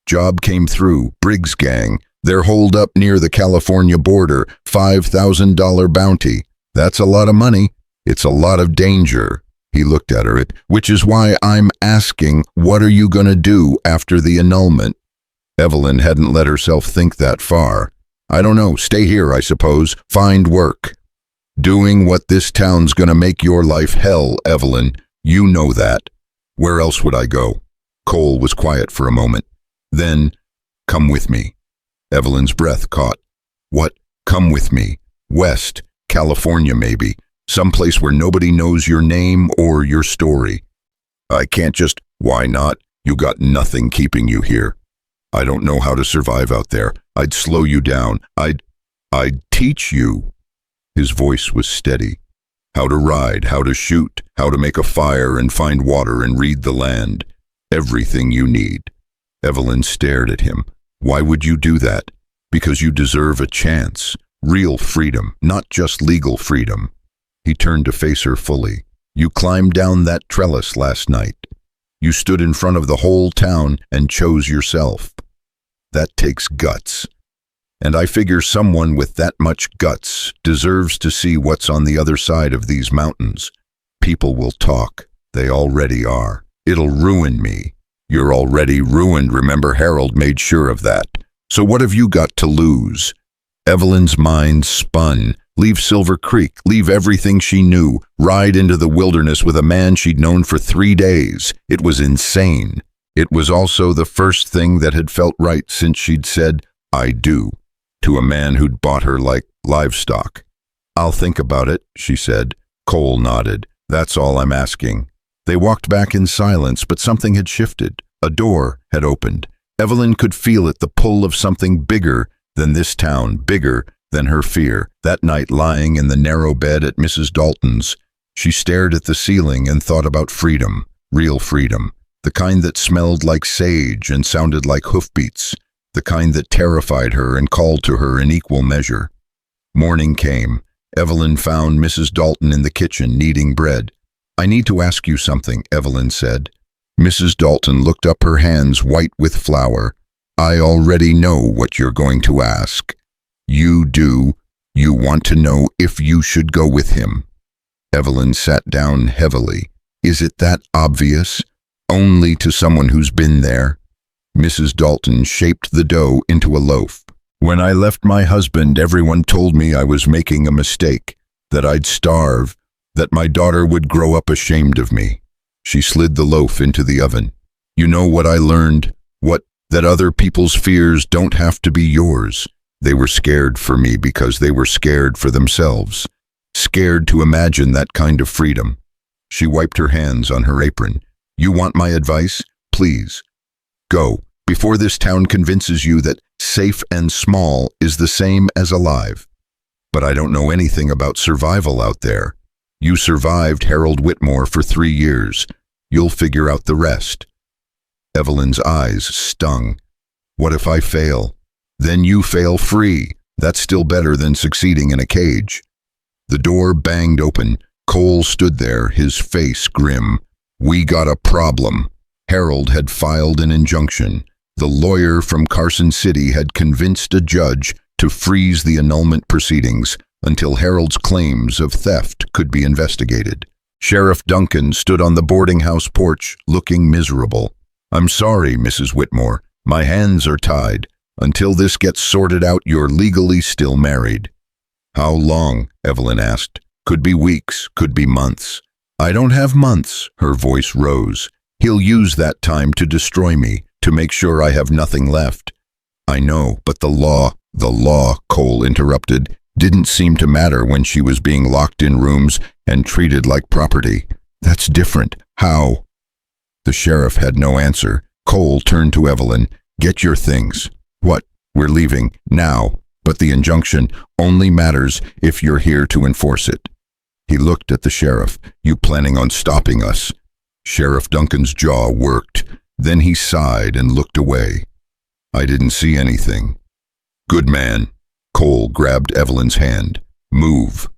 Job came through, Briggs gang. They're holed up near the California border, $5,000 bounty. That's a lot of money. It's a lot of danger." He looked at her, "which is why I'm asking, what are you going to do after the annulment?" Evelyn hadn't let herself think that far. "I don't know, stay here, I suppose, find work." "Doing what this town's going to make your life hell, Evelyn. You know that. Where else would I go?" Cole was quiet for a moment. Then, "Come with me." Evelyn's breath caught. "What? Come with me? West, California maybe. Someplace where nobody knows your name or your story." "I can't just—" "Why not? You got nothing keeping you here. I don't know how to survive out there. I'd slow you down. I'd teach you." His voice was steady. "How to ride, how to shoot, how to make a fire and find water and read the land. Everything you need." Evelyn stared at him. "Why would you do that?" "Because you deserve a chance. Real freedom, not just legal freedom." He turned to face her fully. "You climbed down that trellis last night. You stood in front of the whole town and chose yourself. That takes guts. And I figure someone with that much guts deserves to see what's on the other side of these mountains. People will talk. They already are. It'll ruin me. You're already ruined, remember? Harold made sure of that. So what have you got to lose?" Evelyn's mind spun. Leave Silver Creek, leave everything she knew, ride into the wilderness with a man she'd known for 3 days. It was insane. It was also the first thing that had felt right since she'd said, "I do," to a man who'd bought her like livestock. "I'll think about it," she said. Cole nodded. "That's all I'm asking." They walked back in silence, but something had shifted. A door had opened. Evelyn could feel it, the pull of something bigger than this town, bigger than her fear. That night, lying in the narrow bed at Mrs. Dalton's, she stared at the ceiling and thought about freedom, real freedom, the kind that smelled like sage and sounded like hoofbeats, the kind that terrified her and called to her in equal measure. Morning came. Evelyn found Mrs. Dalton in the kitchen kneading bread. "I need to ask you something," Evelyn said. Mrs. Dalton looked up, her hands white with flour. "I already know what you're going to ask." "You do. You want to know if you should go with him." Evelyn sat down heavily. "Is it that obvious? Only to someone who's been there." Mrs. Dalton shaped the dough into a loaf. "When I left my husband, everyone told me I was making a mistake, that I'd starve, that my daughter would grow up ashamed of me." She slid the loaf into the oven. "You know what I learned? That other people's fears don't have to be yours. They were scared for me because they were scared for themselves, scared to imagine that kind of freedom." She wiped her hands on her apron. "You want my advice? Please, go, before this town convinces you that safe and small is the same as alive." "But I don't know anything about survival out there." "You survived Harold Whitmore for 3 years. You'll figure out the rest." Evelyn's eyes stung. "What if I fail?" "Then you fail free. That's still better than succeeding in a cage." The door banged open. Cole stood there, his face grim. "We got a problem." Harold had filed an injunction. The lawyer from Carson City had convinced a judge to freeze the annulment proceedings until Harold's claims of theft could be investigated. Sheriff Duncan stood on the boarding house porch, looking miserable. "I'm sorry, Mrs. Whitmore. My hands are tied. Until this gets sorted out, you're legally still married." "How long?" Evelyn asked. "Could be weeks, could be months." "I don't have months," her voice rose. "He'll use that time to destroy me, to make sure I have nothing left." I know, but the law, Cole interrupted, didn't seem to matter when she was being locked in rooms and treated like property. That's different. How? The sheriff had no answer. Cole turned to Evelyn. Get your things. What? We're leaving. Now. But the injunction only matters if you're here to enforce it. He looked at the sheriff. You planning on stopping us? Sheriff Duncan's jaw worked. Then he sighed and looked away. I didn't see anything. Good man. Cole grabbed Evelyn's hand. Move.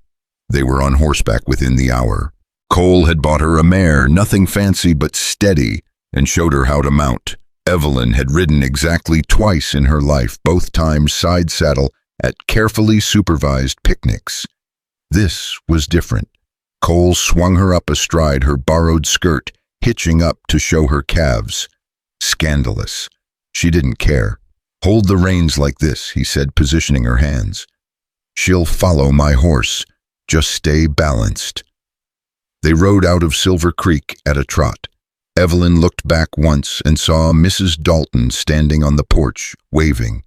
They were on horseback within the hour. Cole had bought her a mare, nothing fancy but steady, and showed her how to mount. Evelyn had ridden exactly twice in her life, both times side saddle at carefully supervised picnics. This was different. Cole swung her up astride her borrowed skirt, hitching up to show her calves. Scandalous. She didn't care. Hold the reins like this, he said, positioning her hands. She'll follow my horse. Just stay balanced. They rode out of Silver Creek at a trot. Evelyn looked back once and saw Mrs. Dalton standing on the porch, waving.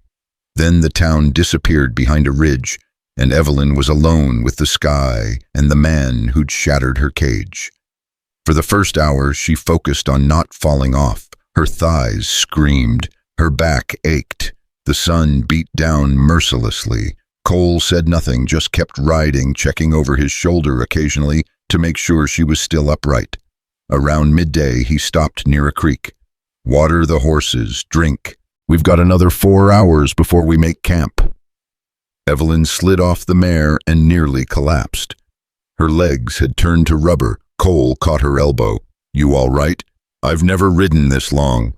Then the town disappeared behind a ridge, and Evelyn was alone with the sky and the man who'd shattered her cage. For the first hour, she focused on not falling off. Her thighs screamed. Her back ached. The sun beat down mercilessly. Cole said nothing, just kept riding, checking over his shoulder occasionally to make sure she was still upright. Around midday, he stopped near a creek. Water the horses, drink. We've got another 4 hours before we make camp. Evelyn slid off the mare and nearly collapsed. Her legs had turned to rubber. Cole caught her elbow. You all right? I've never ridden this long.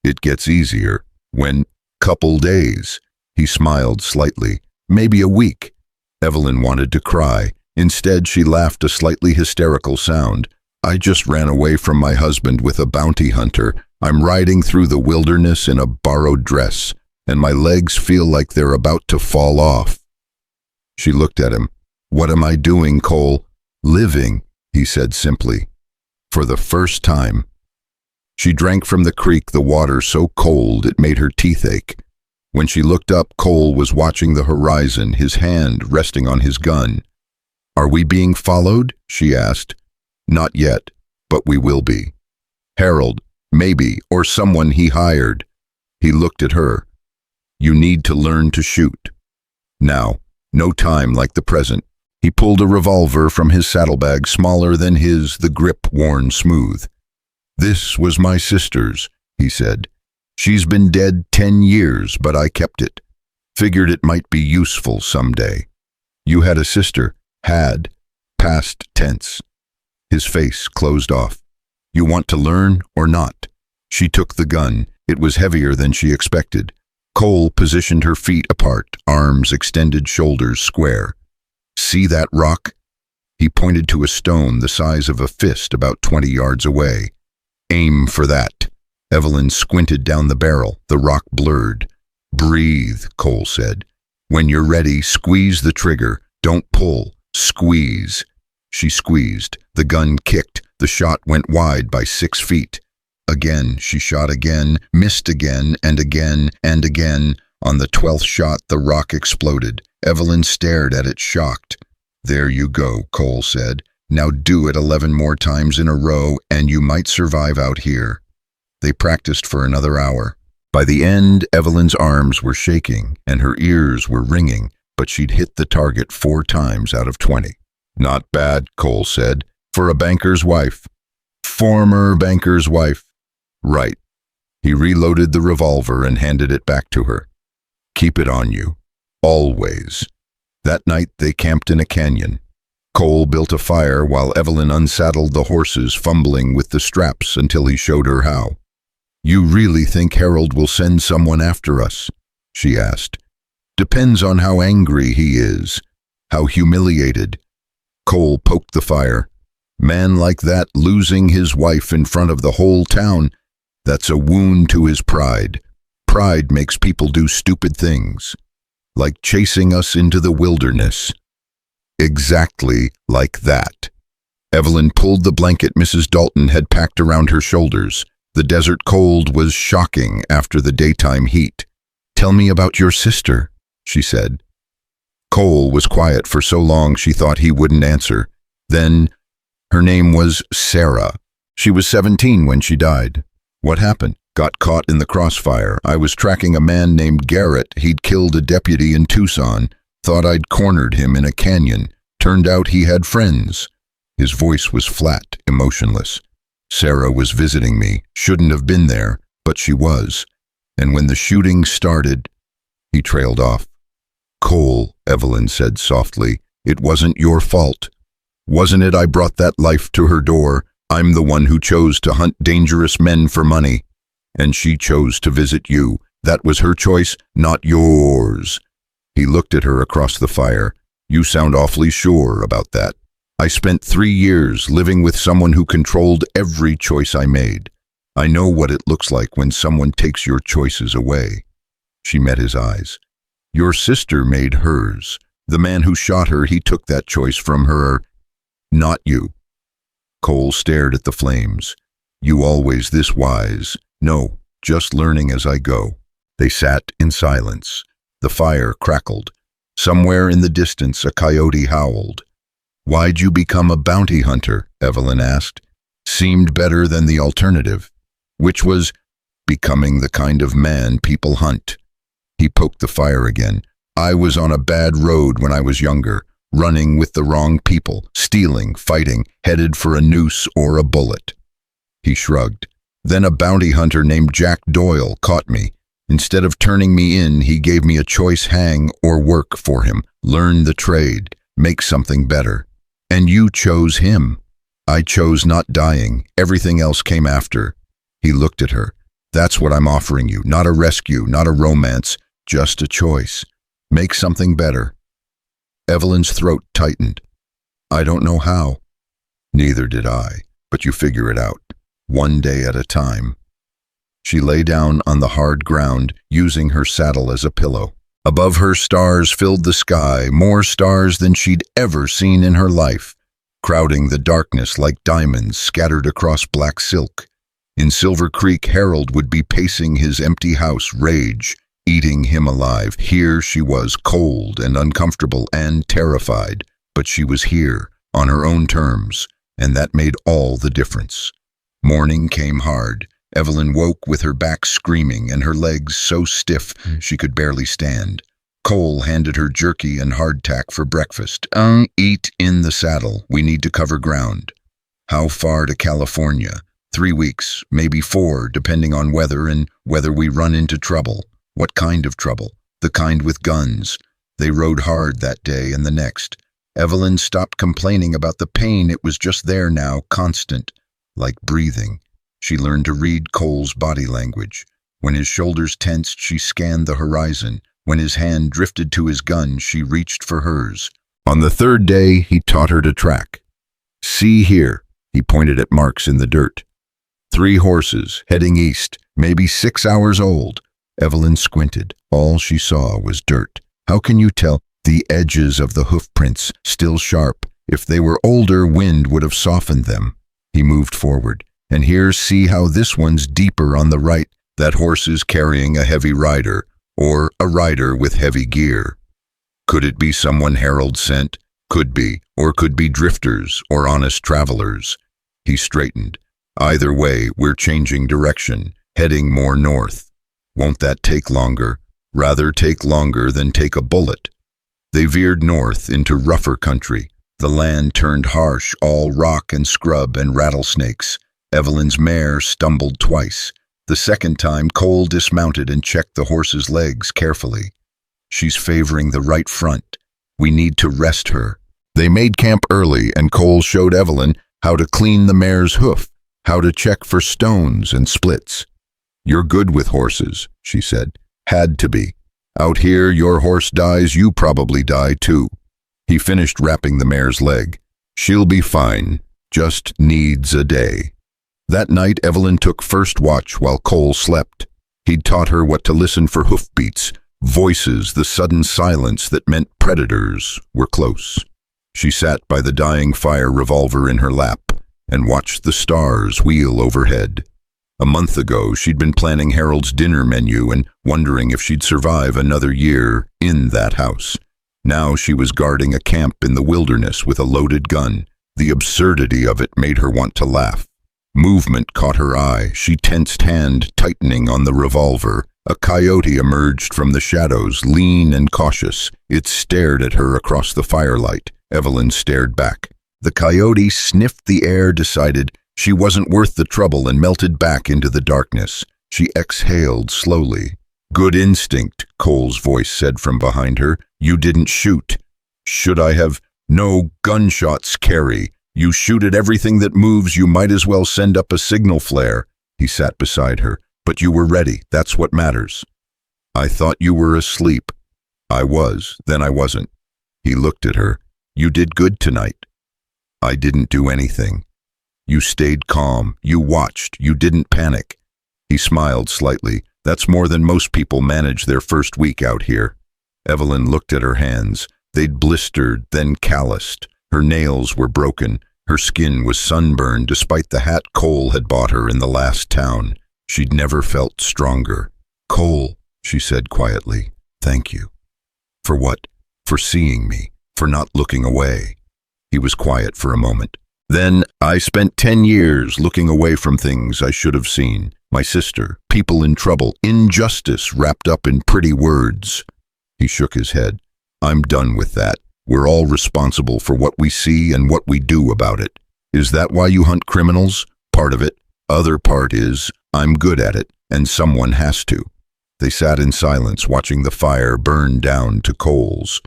It gets easier. When? Couple days. He smiled slightly. Maybe a week. Evelyn wanted to cry. Instead, she laughed a slightly hysterical sound. I just ran away from my husband with a bounty hunter. I'm riding through the wilderness in a borrowed dress, and my legs feel like they're about to fall off. She looked at him. What am I doing, Cole? Living, he said simply. For the first time. She drank from the creek, the water so cold it made her teeth ache. When she looked up, Cole was watching the horizon, his hand resting on his gun. Are we being followed? She asked. Not yet, but we will be. Harold, maybe, or someone he hired. He looked at her. You need to learn to shoot. Now, no time like the present. He pulled a revolver from his saddlebag, smaller than his, the grip worn smooth. This was my sister's, he said. She's been dead 10 years, but I kept it. Figured it might be useful someday. You had a sister. Had. Past tense. His face closed off. You want to learn or not? She took the gun. It was heavier than she expected. Cole positioned her feet apart, arms extended, shoulders square. See that rock? He pointed to a stone the size of a fist about 20 yards away. Aim for that. Evelyn squinted down the barrel. The rock blurred. Breathe, Cole said. When you're ready, squeeze the trigger. Don't pull. Squeeze. She squeezed. The gun kicked. The shot went wide by 6 feet. Again, she shot again, missed again, and again, and again. On the 12th shot, the rock exploded. Evelyn stared at it, shocked. There you go, Cole said. Now do it 11 more times in a row, and you might survive out here. They practiced for another hour. By the end, Evelyn's arms were shaking, and her ears were ringing, but she'd hit the target 4 times out of 20. Not bad, Cole said, for a banker's wife. Former banker's wife. Right. He reloaded the revolver and handed it back to her. Keep it on you. Always. That night they camped in a canyon. Cole built a fire while Evelyn unsaddled the horses, fumbling with the straps until he showed her how. You really think Harold will send someone after us? She asked. Depends on how angry he is, how humiliated. Cole poked the fire. Man like that losing his wife in front of the whole town, that's a wound to his pride. Pride makes people do stupid things, like chasing us into the wilderness. Exactly like that. Evelyn pulled the blanket Mrs. Dalton had packed around her shoulders. The desert cold was shocking after the daytime heat. "Tell me about your sister," she said. Cole was quiet for so long she thought he wouldn't answer. Then, her name was Sarah. She was 17 when she died. What happened? Got caught in the crossfire. I was tracking a man named Garrett. He'd killed a deputy in Tucson. Thought I'd cornered him in a canyon. Turned out he had friends. His voice was flat, emotionless. Sarah was visiting me. Shouldn't have been there, but she was. And when the shooting started, he trailed off. "Cole," Evelyn said softly, "it wasn't your fault. Wasn't it I brought that life to her door? I'm the one who chose to hunt dangerous men for money. And she chose to visit you. That was her choice, not yours." He looked at her across the fire. "You sound awfully sure about that. I spent 3 years living with someone who controlled every choice I made. I know what it looks like when someone takes your choices away." She met his eyes. "Your sister made hers. The man who shot her, he took that choice from her. Not you." Cole stared at the flames. "You always this wise?" "No, just learning as I go." They sat in silence. The fire crackled. Somewhere in the distance, a coyote howled. "Why'd you become a bounty hunter?" Evelyn asked. Seemed better than the alternative, which was becoming the kind of man people hunt. He poked the fire again. "I was on a bad road when I was younger, running with the wrong people, stealing, fighting, headed for a noose or a bullet." He shrugged. "Then a bounty hunter named Jack Doyle caught me. Instead of turning me in, he gave me a choice: hang or work for him, learn the trade, make something better. And you chose him. I chose not dying. Everything else came after." He looked at her. "That's what I'm offering you. Not a rescue, not a romance, just a choice. Make something better." Evelyn's throat tightened. "I don't know how." "Neither did I, but you figure it out, one day at a time." She lay down on the hard ground, using her saddle as a pillow. Above her, stars filled the sky, more stars than she'd ever seen in her life, crowding the darkness like diamonds scattered across black silk. In Silver Creek, Harold would be pacing his empty house, rage eating him alive. Here she was, cold and uncomfortable and terrified, but she was here, on her own terms, and that made all the difference. Morning came hard. Evelyn woke with her back screaming and her legs so stiff she could barely stand. Cole handed her jerky and hardtack for breakfast. Eat in the saddle. We need to cover ground." "How far to California?" 3 weeks, maybe 4, depending on weather and whether we run into trouble." "What kind of trouble?" "The kind with guns." They rode hard that day and the next. Evelyn stopped complaining about the pain. It was just there now, constant, like breathing. She learned to read Cole's body language. When his shoulders tensed, she scanned the horizon. When his hand drifted to his gun, she reached for hers. On the 3rd day, he taught her to track. "See here," he pointed at marks in the dirt. 3 horses, heading east, maybe 6 hours old. Evelyn squinted. All she saw was dirt. How can you tell? The edges of the hoof prints, still sharp. If they were older, wind would have softened them. He moved forward. "And here, see how this one's deeper on the right. That horse is carrying a heavy rider, or a rider with heavy gear. Could it be someone Harold sent? Could be, or could be drifters or honest travelers." He straightened. "Either way, we're changing direction, heading more north. Won't that take longer? Rather take longer than take a bullet." They veered north into rougher country. The land turned harsh, all rock and scrub and rattlesnakes. Evelyn's mare stumbled twice. The second time, Cole dismounted and checked the horse's legs carefully. "She's favoring the right front. We need to rest her." They made camp early, and Cole showed Evelyn how to clean the mare's hoof, how to check for stones and splits. "You're good with horses," she said. "Had to be. Out here, your horse dies, you probably die too." He finished wrapping the mare's leg. "She'll be fine, just needs a day." That night, Evelyn took first watch while Cole slept. He'd taught her what to listen for hoofbeats, voices, the sudden silence that meant predators were close. She sat by the dying fire, revolver in her lap, and watched the stars wheel overhead. A month ago, she'd been planning Harold's dinner menu and wondering if she'd survive another year in that house. Now she was guarding a camp in the wilderness with a loaded gun. The absurdity of it made her want to laugh. Movement caught her eye. She tensed, hand tightening on the revolver. A coyote emerged from the shadows, lean and cautious. It stared at her across the firelight. Evelyn stared back. The coyote sniffed the air, decided she wasn't worth the trouble, and melted back into the darkness. She exhaled slowly. "Good instinct," Cole's voice said from behind her. "You didn't shoot." "Should I have?" "No, gunshots carry. You shoot at everything that moves, you might as well send up a signal flare." He sat beside her. "But you were ready. That's what matters." "I thought you were asleep." "I was, then I wasn't." He looked at her. "You did good tonight." "I didn't do anything." "You stayed calm. You watched. You didn't panic." He smiled slightly. "That's more than most people manage their first week out here." Evelyn looked at her hands. They'd blistered, then calloused. Her nails were broken. Her skin was sunburned despite the hat Cole had bought her in the last town. She'd never felt stronger. "Cole," she said quietly, "thank you." "For what?" "For seeing me. For not looking away." He was quiet for a moment. "Then I spent 10 years looking away from things I should have seen. My sister, people in trouble, injustice wrapped up in pretty words." He shook his head. "I'm done with that. We're all responsible for what we see and what we do about it." "Is that why you hunt criminals?" "Part of it. Other part is, I'm good at it, and someone has to." They sat in silence, watching the fire burn down to coals.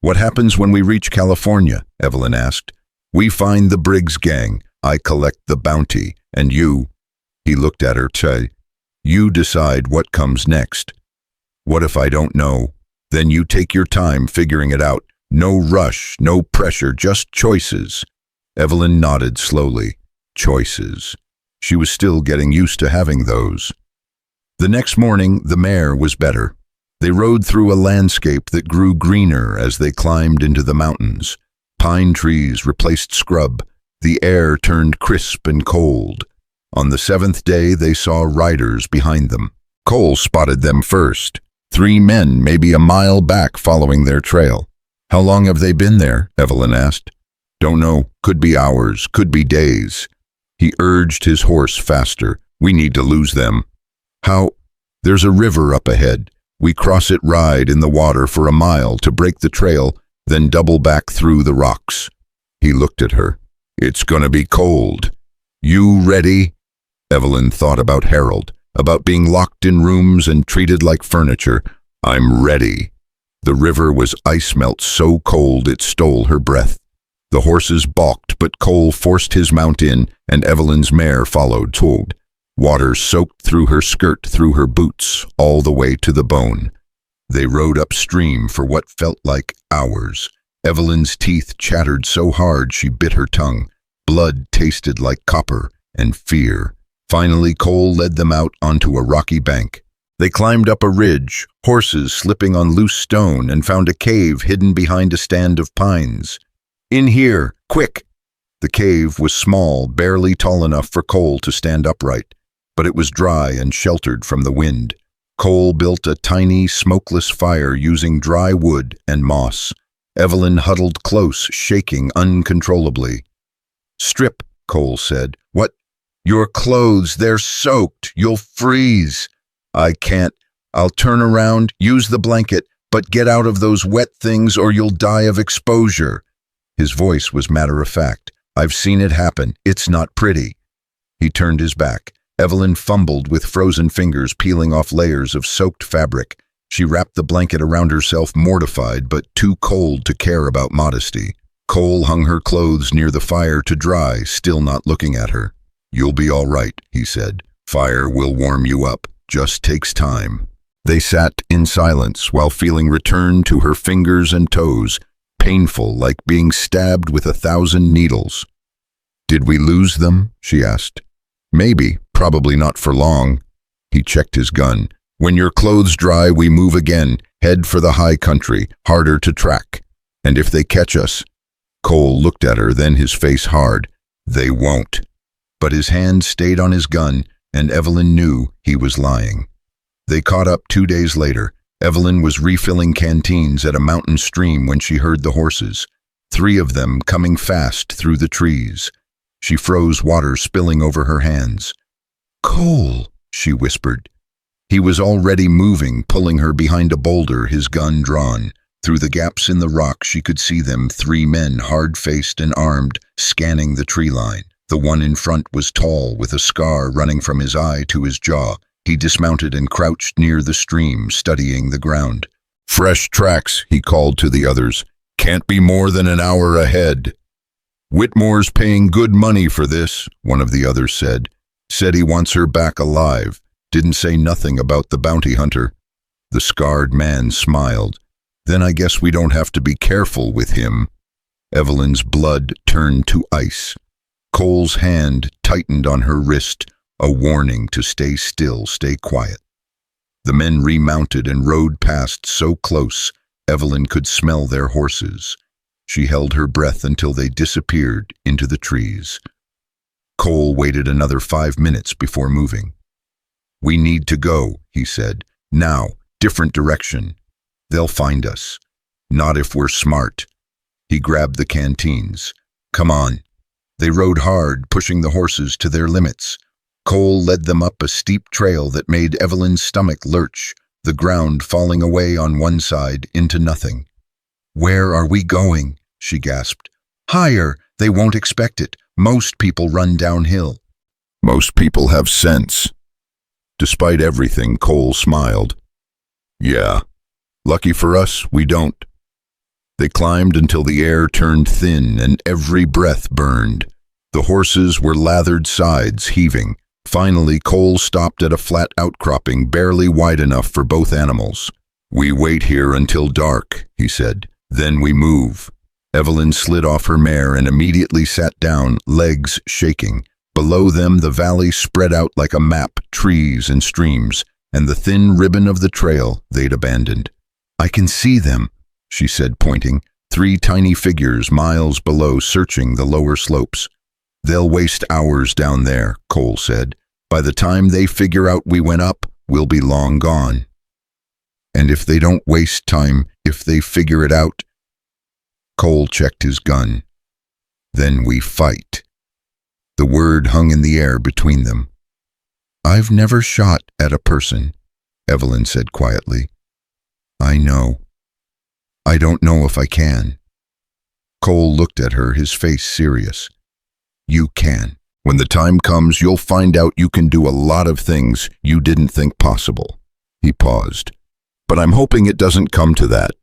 "What happens when we reach California?" Evelyn asked. "We find the Briggs gang. I collect the bounty. And you—" He looked at her. "You decide what comes next." "What if I don't know?" "Then you take your time figuring it out. No rush, no pressure, just choices." Evelyn nodded slowly. Choices. She was still getting used to having those. The next morning, the mare was better. They rode through a landscape that grew greener as they climbed into the mountains. Pine trees replaced scrub. The air turned crisp and cold. On the 7th day, they saw riders behind them. Cole spotted them first. 3 men, maybe a mile back, following their trail. "How long have they been there?" Evelyn asked. "Don't know. Could be hours, could be days." He urged his horse faster. "We need to lose them." "How?" "There's a river up ahead. We cross it, ride in the water for a mile to break the trail, then double back through the rocks." He looked at her. "It's gonna be cold. You ready?" Evelyn thought about Harold, about being locked in rooms and treated like furniture. "I'm ready." The river was ice melt so cold it stole her breath. The horses balked, but Cole forced his mount in, and Evelyn's mare followed towed. Water soaked through her skirt, through her boots, all the way to the bone. They rode upstream for what felt like hours. Evelyn's teeth chattered so hard she bit her tongue. Blood tasted like copper and fear. Finally, Cole led them out onto a rocky bank. They climbed up a ridge, horses slipping on loose stone, and found a cave hidden behind a stand of pines. "In here, quick!" The cave was small, barely tall enough for Cole to stand upright, but it was dry and sheltered from the wind. Cole built a tiny, smokeless fire using dry wood and moss. Evelyn huddled close, shaking uncontrollably. "Strip," Cole said. "What?" "Your clothes, they're soaked. You'll freeze." "I can't. I'll turn around, use the blanket, but get out of those wet things or you'll die of exposure." His voice was matter-of-fact. "I've seen it happen. It's not pretty." He turned his back. Evelyn fumbled with frozen fingers, peeling off layers of soaked fabric. She wrapped the blanket around herself, mortified but too cold to care about modesty. Cole hung her clothes near the fire to dry, still not looking at her. "You'll be all right," he said. "Fire will warm you up. Just takes time." They sat in silence while feeling returned to her fingers and toes, painful like being stabbed with 1,000 needles. "Did we lose them?" she asked. "Maybe, probably not for long." He checked his gun. "When your clothes dry, we move again, head for the high country, harder to track. And if they catch us—" Cole looked at her, then his face hard. "They won't." But his hand stayed on his gun, and Evelyn knew he was lying. They caught up 2 days later. Evelyn was refilling canteens at a mountain stream when she heard the horses, 3 of them coming fast through the trees. She froze, water spilling over her hands. "Cole," she whispered. He was already moving, pulling her behind a boulder, his gun drawn. Through the gaps in the rock she could see them, 3 men, hard-faced and armed, scanning the tree line. The one in front was tall, with a scar running from his eye to his jaw. He dismounted and crouched near the stream, studying the ground. "Fresh tracks," he called to the others. "Can't be more than an hour ahead." "Whitmore's paying good money for this," one of the others said. "Said he wants her back alive. Didn't say nothing about the bounty hunter." The scarred man smiled. "Then I guess we don't have to be careful with him." Evelyn's blood turned to ice. Cole's hand tightened on her wrist, a warning to stay still, stay quiet. The men remounted and rode past so close Evelyn could smell their horses. She held her breath until they disappeared into the trees. Cole waited another 5 minutes before moving. "We need to go," he said. "Now, different direction. They'll find us. Not if we're smart." He grabbed the canteens. "Come on." They rode hard, pushing the horses to their limits. Cole led them up a steep trail that made Evelyn's stomach lurch, the ground falling away on one side into nothing. "Where are we going?" she gasped. "Higher. They won't expect it. Most people run downhill." "Most people have sense." Despite everything, Cole smiled. "Yeah. Lucky for us, we don't." They climbed until the air turned thin and every breath burned. The horses were lathered sides, heaving. Finally, Cole stopped at a flat outcropping barely wide enough for both animals. "We wait here until dark," he said. "Then we move." Evelyn slid off her mare and immediately sat down, legs shaking. Below them, the valley spread out like a map, trees and streams, and the thin ribbon of the trail they'd abandoned. "I can see them," she said, pointing. 3 tiny figures miles below, searching the lower slopes. "They'll waste hours down there," Cole said. "By the time they figure out we went up, we'll be long gone." "And if they don't waste time, if they figure it out?" Cole checked his gun. "Then we fight." The word hung in the air between them. "I've never shot at a person," Evelyn said quietly. "I know. I don't know if I can." Cole looked at her, his face serious. "You can. When the time comes, you'll find out you can do a lot of things you didn't think possible." He paused. "But I'm hoping it doesn't come to that."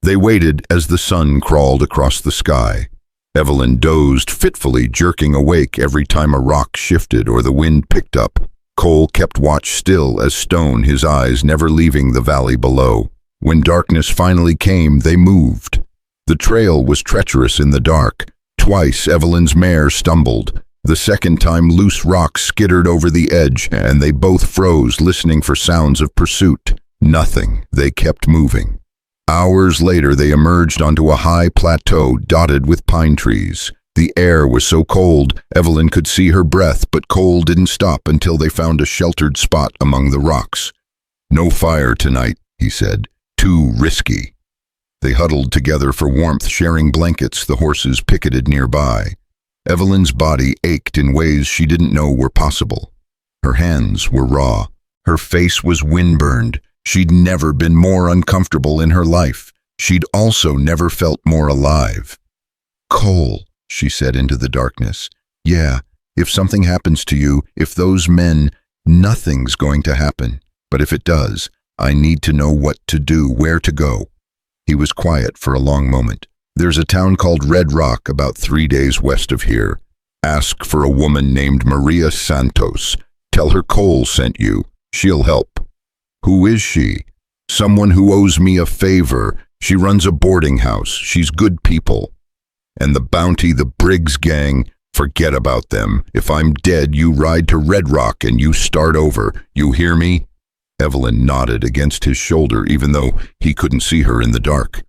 They waited as the sun crawled across the sky. Evelyn dozed fitfully, jerking awake every time a rock shifted or the wind picked up. Cole kept watch still as stone, his eyes never leaving the valley below. When darkness finally came, they moved. The trail was treacherous in the dark. Twice Evelyn's mare stumbled. The second time loose rocks skittered over the edge, and they both froze, listening for sounds of pursuit. Nothing. They kept moving. Hours later, they emerged onto a high plateau dotted with pine trees. The air was so cold, Evelyn could see her breath, but Cole didn't stop until they found a sheltered spot among the rocks. "No fire tonight," he said. "Too risky." They huddled together for warmth, sharing blankets the horses picketed nearby. Evelyn's body ached in ways she didn't know were possible. Her hands were raw. Her face was windburned. She'd never been more uncomfortable in her life. She'd also never felt more alive. "Cole," she said into the darkness. "Yeah, if something happens to you, if those men, nothing's going to happen. But if it does, I need to know what to do, where to go." He was quiet for a long moment. "There's a town called Red Rock about 3 days west of here. Ask for a woman named Maria Santos. Tell her Cole sent you. She'll help." "Who is she?" "Someone who owes me a favor. She runs a boarding house. She's good people." "And the bounty, the Briggs gang, forget about them. If I'm dead, you ride to Red Rock and you start over. You hear me?" Evelyn nodded against his shoulder, even though he couldn't see her in the dark.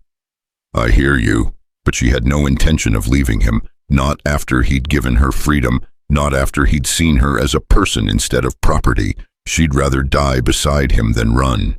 "I hear you," but she had no intention of leaving him, not after he'd given her freedom, Not after he'd seen her as a person instead of property. She'd rather die beside him than run.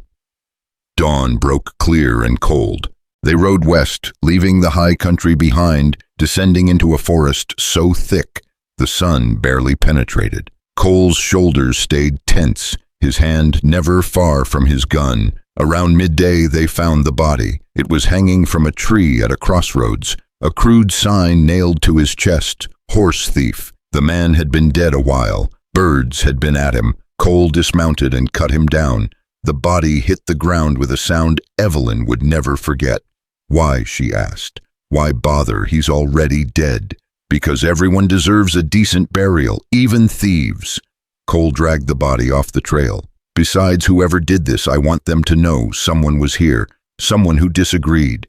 Dawn broke clear and cold. They rode west, leaving the high country behind, descending into a forest so thick the sun barely penetrated. Cole's shoulders stayed tense, his hand never far from his gun. Around midday they found the body. It was hanging from a tree at a crossroads, a crude sign nailed to his chest, "Horse Thief." The man had been dead a while. Birds had been at him. Cole dismounted and cut him down. The body hit the ground with a sound Evelyn would never forget. "Why?" she asked. "Why bother? He's already dead." "Because everyone deserves a decent burial, even thieves." Cole dragged the body off the trail. "Besides, whoever did this, I want them to know someone was here, someone who disagreed."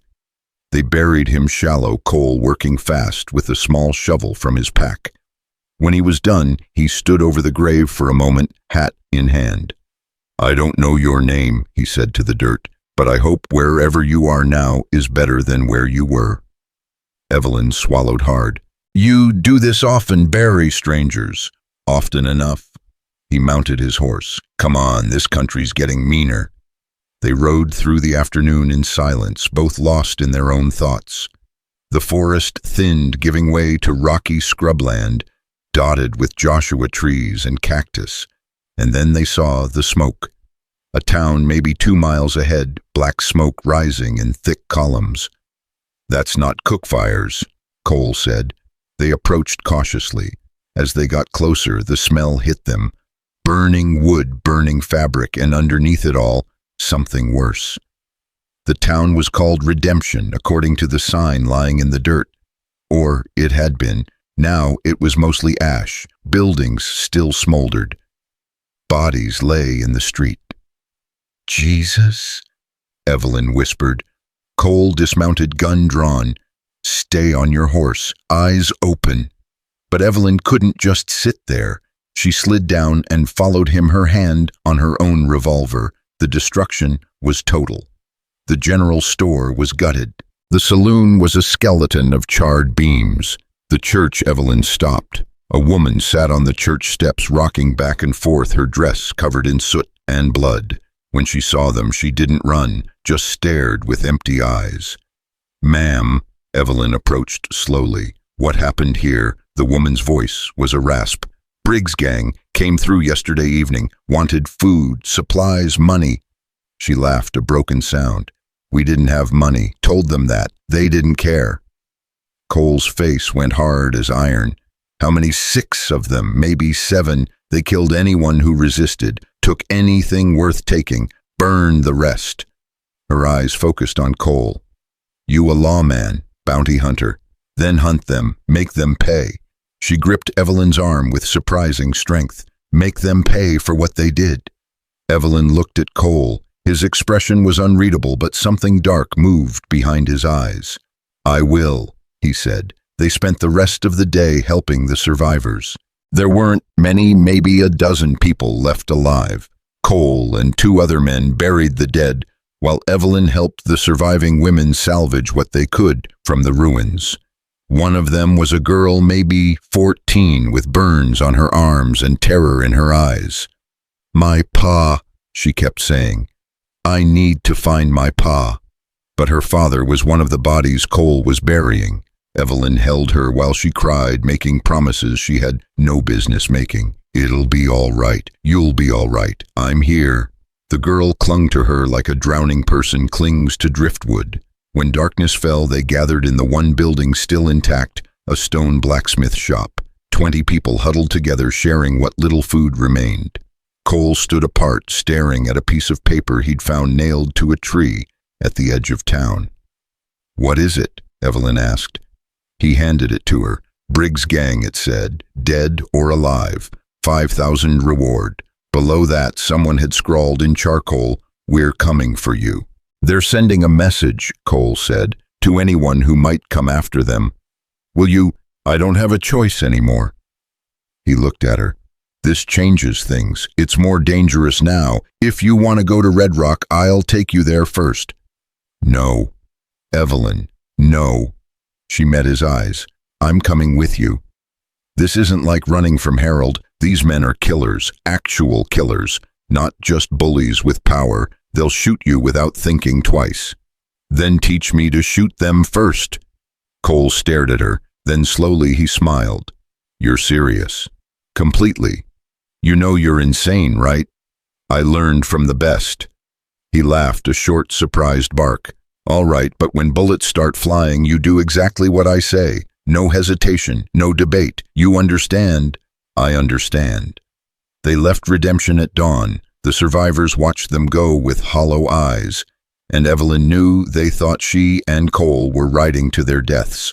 They buried him shallow, Cole working fast with a small shovel from his pack. When he was done, he stood over the grave for a moment, hat in hand. "I don't know your name," he said to the dirt, "but I hope wherever you are now is better than where you were." Evelyn swallowed hard. "You do this often, bury strangers." "Often enough." He mounted his horse. "Come on, this country's getting meaner." They rode through the afternoon in silence, both lost in their own thoughts. The forest thinned, giving way to rocky scrubland, dotted with Joshua trees and cactus, and then they saw the smoke. A town maybe 2 miles ahead, black smoke rising in thick columns. "That's not cook fires," Cole said. They approached cautiously. As they got closer, the smell hit them. Burning wood, burning fabric, and underneath it all, something worse. The town was called Redemption, according to the sign lying in the dirt. Or it had been. Now it was mostly ash. Buildings still smoldered. Bodies lay in the street. "Jesus," Evelyn whispered. Cole dismounted, gun drawn. "Stay on your horse, eyes open." But Evelyn couldn't just sit there. She slid down and followed him, her hand on her own revolver. The destruction was total. The general store was gutted. The saloon was a skeleton of charred beams. The church. Evelyn stopped. A woman sat on the church steps, rocking back and forth, her dress covered in soot and blood. When she saw them, she didn't run, just stared with empty eyes. "Ma'am," Evelyn approached slowly. "What happened here?" The woman's voice was a rasp. "Briggs gang came through yesterday evening, wanted food, supplies, money." She laughed, a broken sound. "We didn't have money, told them that. They didn't care." Cole's face went hard as iron. "How many? 6 of them, maybe 7. They killed anyone who resisted, took anything worth taking, burned the rest." Her eyes focused on Cole. "You a lawman, bounty hunter. Then hunt them, make them pay." She gripped Evelyn's arm with surprising strength. "Make them pay for what they did." Evelyn looked at Cole. His expression was unreadable, but something dark moved behind his eyes. "I will," he said. They spent the rest of the day helping the survivors. There weren't many, maybe a dozen people left alive. Cole and 2 other men buried the dead, while Evelyn helped the surviving women salvage what they could from the ruins. One of them was a girl, maybe 14, with burns on her arms and terror in her eyes. "My pa," she kept saying. "I need to find my pa." But her father was one of the bodies Cole was burying. Evelyn held her while she cried, making promises she had no business making. "It'll be all right. You'll be all right. I'm here." The girl clung to her like a drowning person clings to driftwood. When darkness fell, they gathered in the one building still intact, a stone blacksmith shop. 20 people huddled together, sharing what little food remained. Cole stood apart, staring at a piece of paper he'd found nailed to a tree at the edge of town. "What is it?" Evelyn asked. He handed it to her. "Briggs gang," it said. "Dead or alive. 5,000 reward." Below that, someone had scrawled in charcoal, "We're coming for you." "They're sending a message," Cole said, "to anyone who might come after them. Will you? I don't have a choice anymore." He looked at her. "This changes things. It's more dangerous now. If you want to go to Red Rock, I'll take you there first." "No." "Evelyn, no." She met his eyes. "I'm coming with you." This isn't like running from Harold. These men are killers, actual killers, not just bullies with power. They'll shoot you without thinking twice. Then teach me to shoot them first. Cole stared at her, then slowly he smiled. You're serious. Completely. You know you're insane, right? I learned from the best. He laughed, a short, surprised bark. All right, but when bullets start flying, you do exactly what I say. No hesitation, no debate. You understand? I understand. They left Redemption at dawn. The survivors watched them go with hollow eyes, and Evelyn knew they thought she and Cole were riding to their deaths.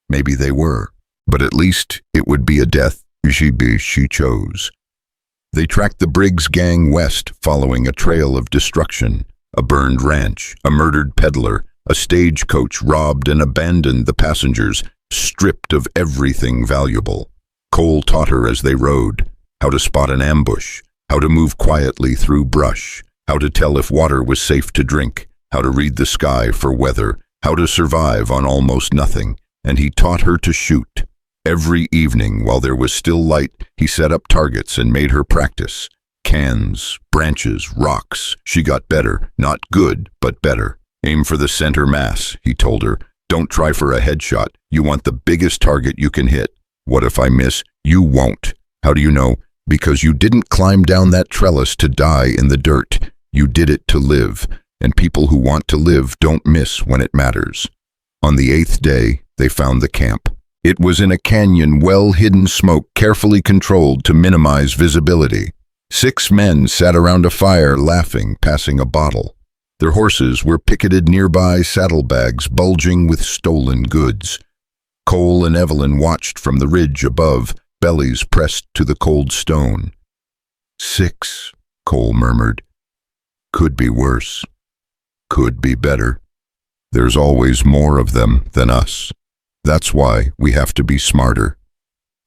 Maybe they were, but at least it would be a death she chose. They tracked the Briggs gang west, following a trail of destruction. A burned ranch, a murdered peddler, a stagecoach robbed and abandoned, the passengers stripped of everything valuable. Cole taught her as they rode how to spot an ambush, how to move quietly through brush, how to tell if water was safe to drink, how to read the sky for weather, how to survive on almost nothing, and he taught her to shoot. Every evening, while there was still light, he set up targets and made her practice. Cans, branches, rocks. She got better. Not good, but better. Aim for the center mass, he told her. Don't try for a headshot. You want the biggest target you can hit. What if I miss? You won't. How do you know? Because you didn't climb down that trellis to die in the dirt. You did it to live. And people who want to live don't miss when it matters. On the 8th day, they found the camp. It was in a canyon, well-hidden smoke, carefully controlled to minimize visibility. 6 men sat around a fire, laughing, passing a bottle. Their horses were picketed nearby, saddlebags bulging with stolen goods. Cole and Evelyn watched from the ridge above, bellies pressed to the cold stone. 6, Cole murmured. Could be worse. Could be better. There's always more of them than us. That's why we have to be smarter.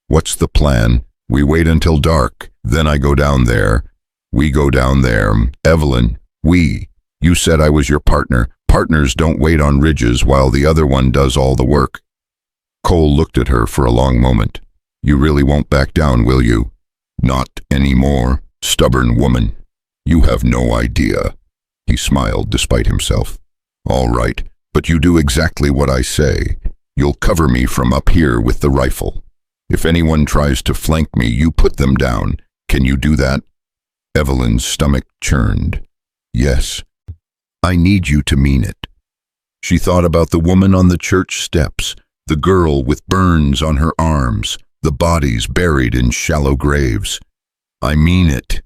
What's the plan? We wait until dark, then I go down there. We go down there. Evelyn, we. You said I was your partner. Partners don't wait on ridges while the other one does all the work. Cole looked at her for a long moment. You really won't back down, will you? Not anymore, stubborn woman. You have no idea. He smiled despite himself. All right, but you do exactly what I say. You'll cover me from up here with the rifle. If anyone tries to flank me, you put them down. Can you do that? Evelyn's stomach churned. Yes. I need you to mean it. She thought about the woman on the church steps, the girl with burns on her arms, the bodies buried in shallow graves. I mean it.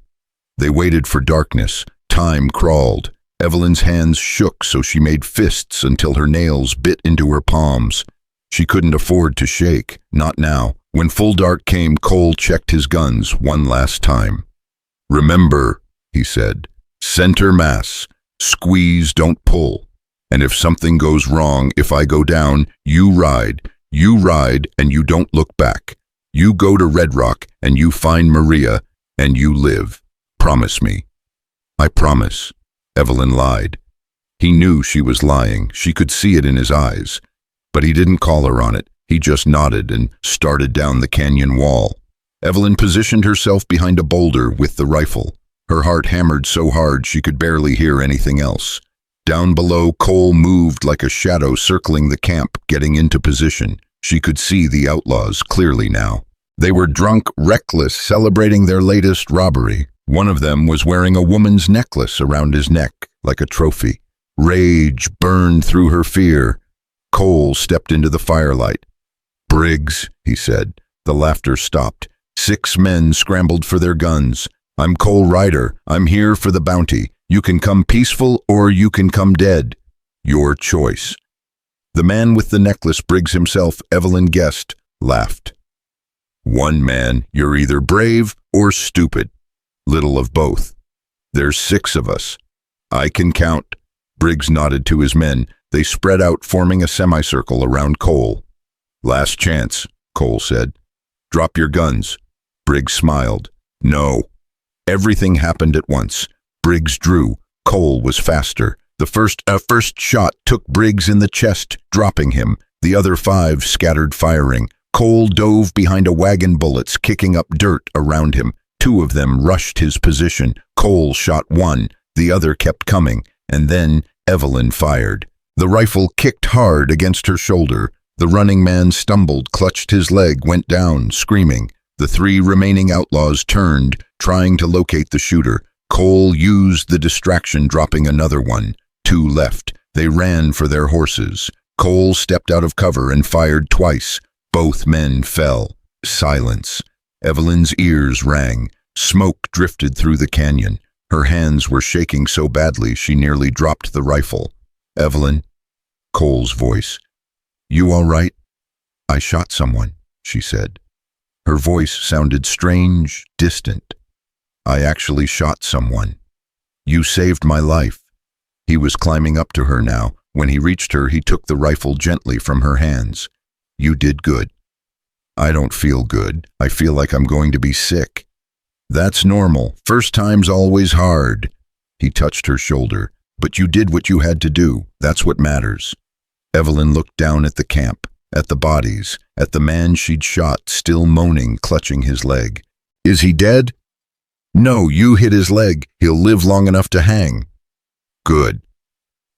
They waited for darkness. Time crawled. Evelyn's hands shook so she made fists until her nails bit into her palms. She couldn't afford to shake, not now. When full dark came, Cole checked his guns one last time. Remember, he said, center mass, squeeze, don't pull. And if something goes wrong, if I go down, you ride, and you don't look back. You go to Red Rock, and you find Maria, and you live. Promise me. I promise. Evelyn lied. He knew she was lying. She could see it in his eyes. But he didn't call her on it. He just nodded and started down the canyon wall. Evelyn positioned herself behind a boulder with the rifle. Her heart hammered so hard she could barely hear anything else. Down below, Cole moved like a shadow circling the camp, getting into position. She could see the outlaws clearly now. They were drunk, reckless, celebrating their latest robbery. One of them was wearing a woman's necklace around his neck, like a trophy. Rage burned through her fear. Cole stepped into the firelight. Briggs, he said. The laughter stopped. 6 men scrambled for their guns. I'm Cole Ryder. I'm here for the bounty. You can come peaceful or you can come dead. Your choice. The man with the necklace, Briggs himself, Evelyn guessed, laughed. One man, you're either brave or stupid. Little of both. There's 6 of us. I can count. Briggs nodded to his men. They spread out, forming a semicircle around Cole. Last chance, Cole said. Drop your guns. Briggs smiled. No. Everything happened at once. Briggs drew. Cole was faster. The first shot took Briggs in the chest, dropping him. The other 5 scattered firing. Cole dove behind a wagon, bullets kicking up dirt around him. Two of them rushed his position. Cole shot one, the other kept coming, and then Evelyn fired. The rifle kicked hard against her shoulder. The running man stumbled, clutched his leg, went down, screaming. The three remaining outlaws turned, trying to locate the shooter. Cole used the distraction, dropping another one. Two left. They ran for their horses. Cole stepped out of cover and fired twice. Both men fell. Silence. Evelyn's ears rang. Smoke drifted through the canyon. Her hands were shaking so badly she nearly dropped the rifle. "Evelyn," Cole's voice. "You all right?" "I shot someone," she said. Her voice sounded strange, distant. "I actually shot someone. You saved my life." He was climbing up to her now. When he reached her, he took the rifle gently from her hands. "You did good." "I don't feel good. I feel like I'm going to be sick." "That's normal. First time's always hard." He touched her shoulder. "But you did what you had to do. That's what matters." Evelyn looked down at the camp, at the bodies, at the man she'd shot, still moaning, clutching his leg. "Is he dead?" "No, you hit his leg. He'll live long enough to hang." "Good."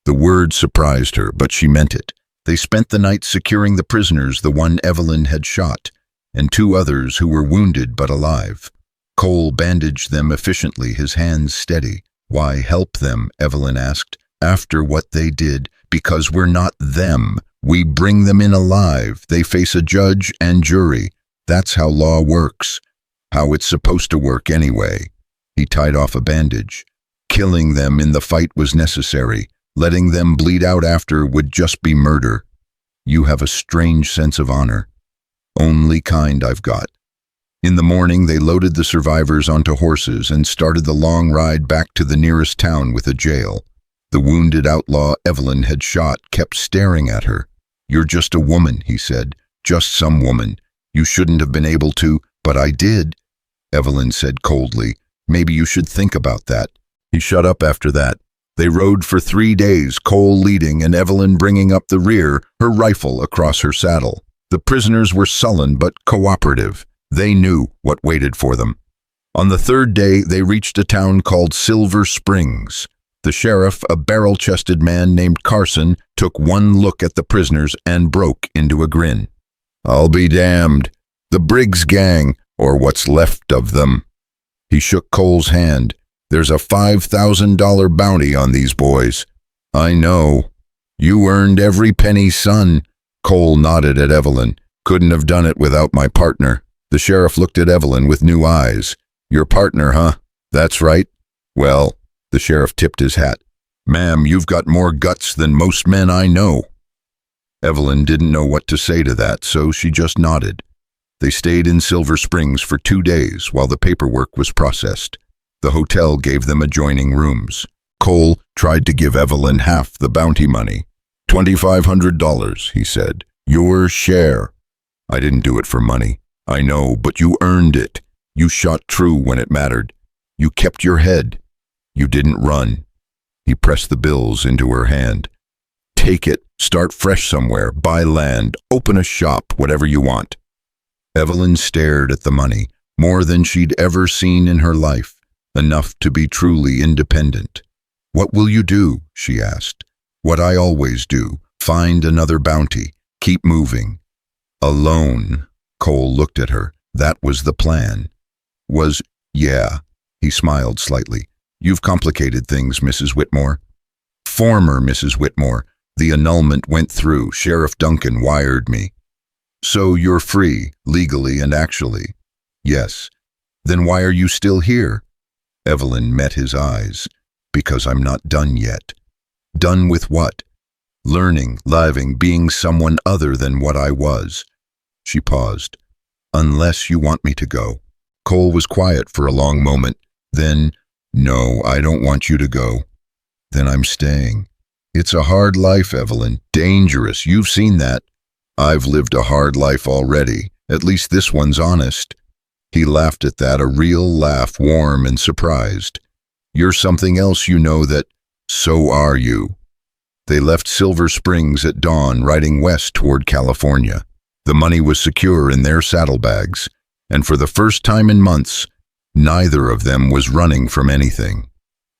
The word surprised her, but she meant it. They spent the night securing the prisoners, the one Evelyn had shot, and two others who were wounded but alive. Cole bandaged them efficiently, his hands steady. "Why help them?" Evelyn asked. "After what they did, because we're not them. We bring them in alive. They face a judge and jury. That's how law works. How it's supposed to work anyway." He tied off a bandage. "Killing them in the fight was necessary. Letting them bleed out after would just be murder. You have a strange sense of honor. Only kind I've got." In the morning, they loaded the survivors onto horses and started the long ride back to the nearest town with a jail. The wounded outlaw Evelyn had shot kept staring at her. "You're just a woman," he said. "Just some woman. You shouldn't have been able to, but I did." Evelyn said coldly, "Maybe you should think about that." He shut up after that. They rode for 3 days, Cole leading and Evelyn bringing up the rear, her rifle across her saddle. The prisoners were sullen but cooperative. They knew what waited for them. On the 3rd day, they reached a town called Silver Springs. The sheriff, a barrel-chested man named Carson, took one look at the prisoners and broke into a grin. "I'll be damned. The Briggs gang, or what's left of them." He shook Cole's hand. "There's a $5,000 bounty on these boys." "I know. You earned every penny, son." Cole nodded at Evelyn. "Couldn't have done it without my partner." The sheriff looked at Evelyn with new eyes. "Your partner, huh? That's right. Well," the sheriff tipped his hat. "Ma'am, you've got more guts than most men I know." Evelyn didn't know what to say to that, so she just nodded. They stayed in Silver Springs for 2 days while the paperwork was processed. The hotel gave them adjoining rooms. Cole tried to give Evelyn half the bounty money. $2,500, he said. "Your share." "I didn't do it for money." "I know, but you earned it. You shot true when it mattered. You kept your head. You didn't run." He pressed the bills into her hand. "Take it. Start fresh somewhere. Buy land. Open a shop. Whatever you want." Evelyn stared at the money, more than she'd ever seen in her life, enough to be truly independent. "What will you do?" she asked. "What I always do. Find another bounty. Keep moving." "Alone." Cole looked at her. "That was the plan." Yeah. He smiled slightly. "You've complicated things, Mrs. Whitmore." "Former Mrs. Whitmore. The annulment went through. Sheriff Duncan wired me." "So you're free, legally and actually?" "Yes." "Then why are you still here?" Evelyn met his eyes. "Because I'm not done yet." "Done with what?" "Learning, living, being someone other than what I was." She paused. "Unless you want me to go." Cole was quiet for a long moment. Then, "No, I don't want you to go." "Then I'm staying." "It's a hard life, Evelyn. Dangerous. You've seen that." "I've lived a hard life already. At least this one's honest." He laughed at that, a real laugh, warm and surprised. "You're something else, you know that." "So are you." They left Silver Springs at dawn, riding west toward California. The money was secure in their saddlebags, and for the first time in months, neither of them was running from anything.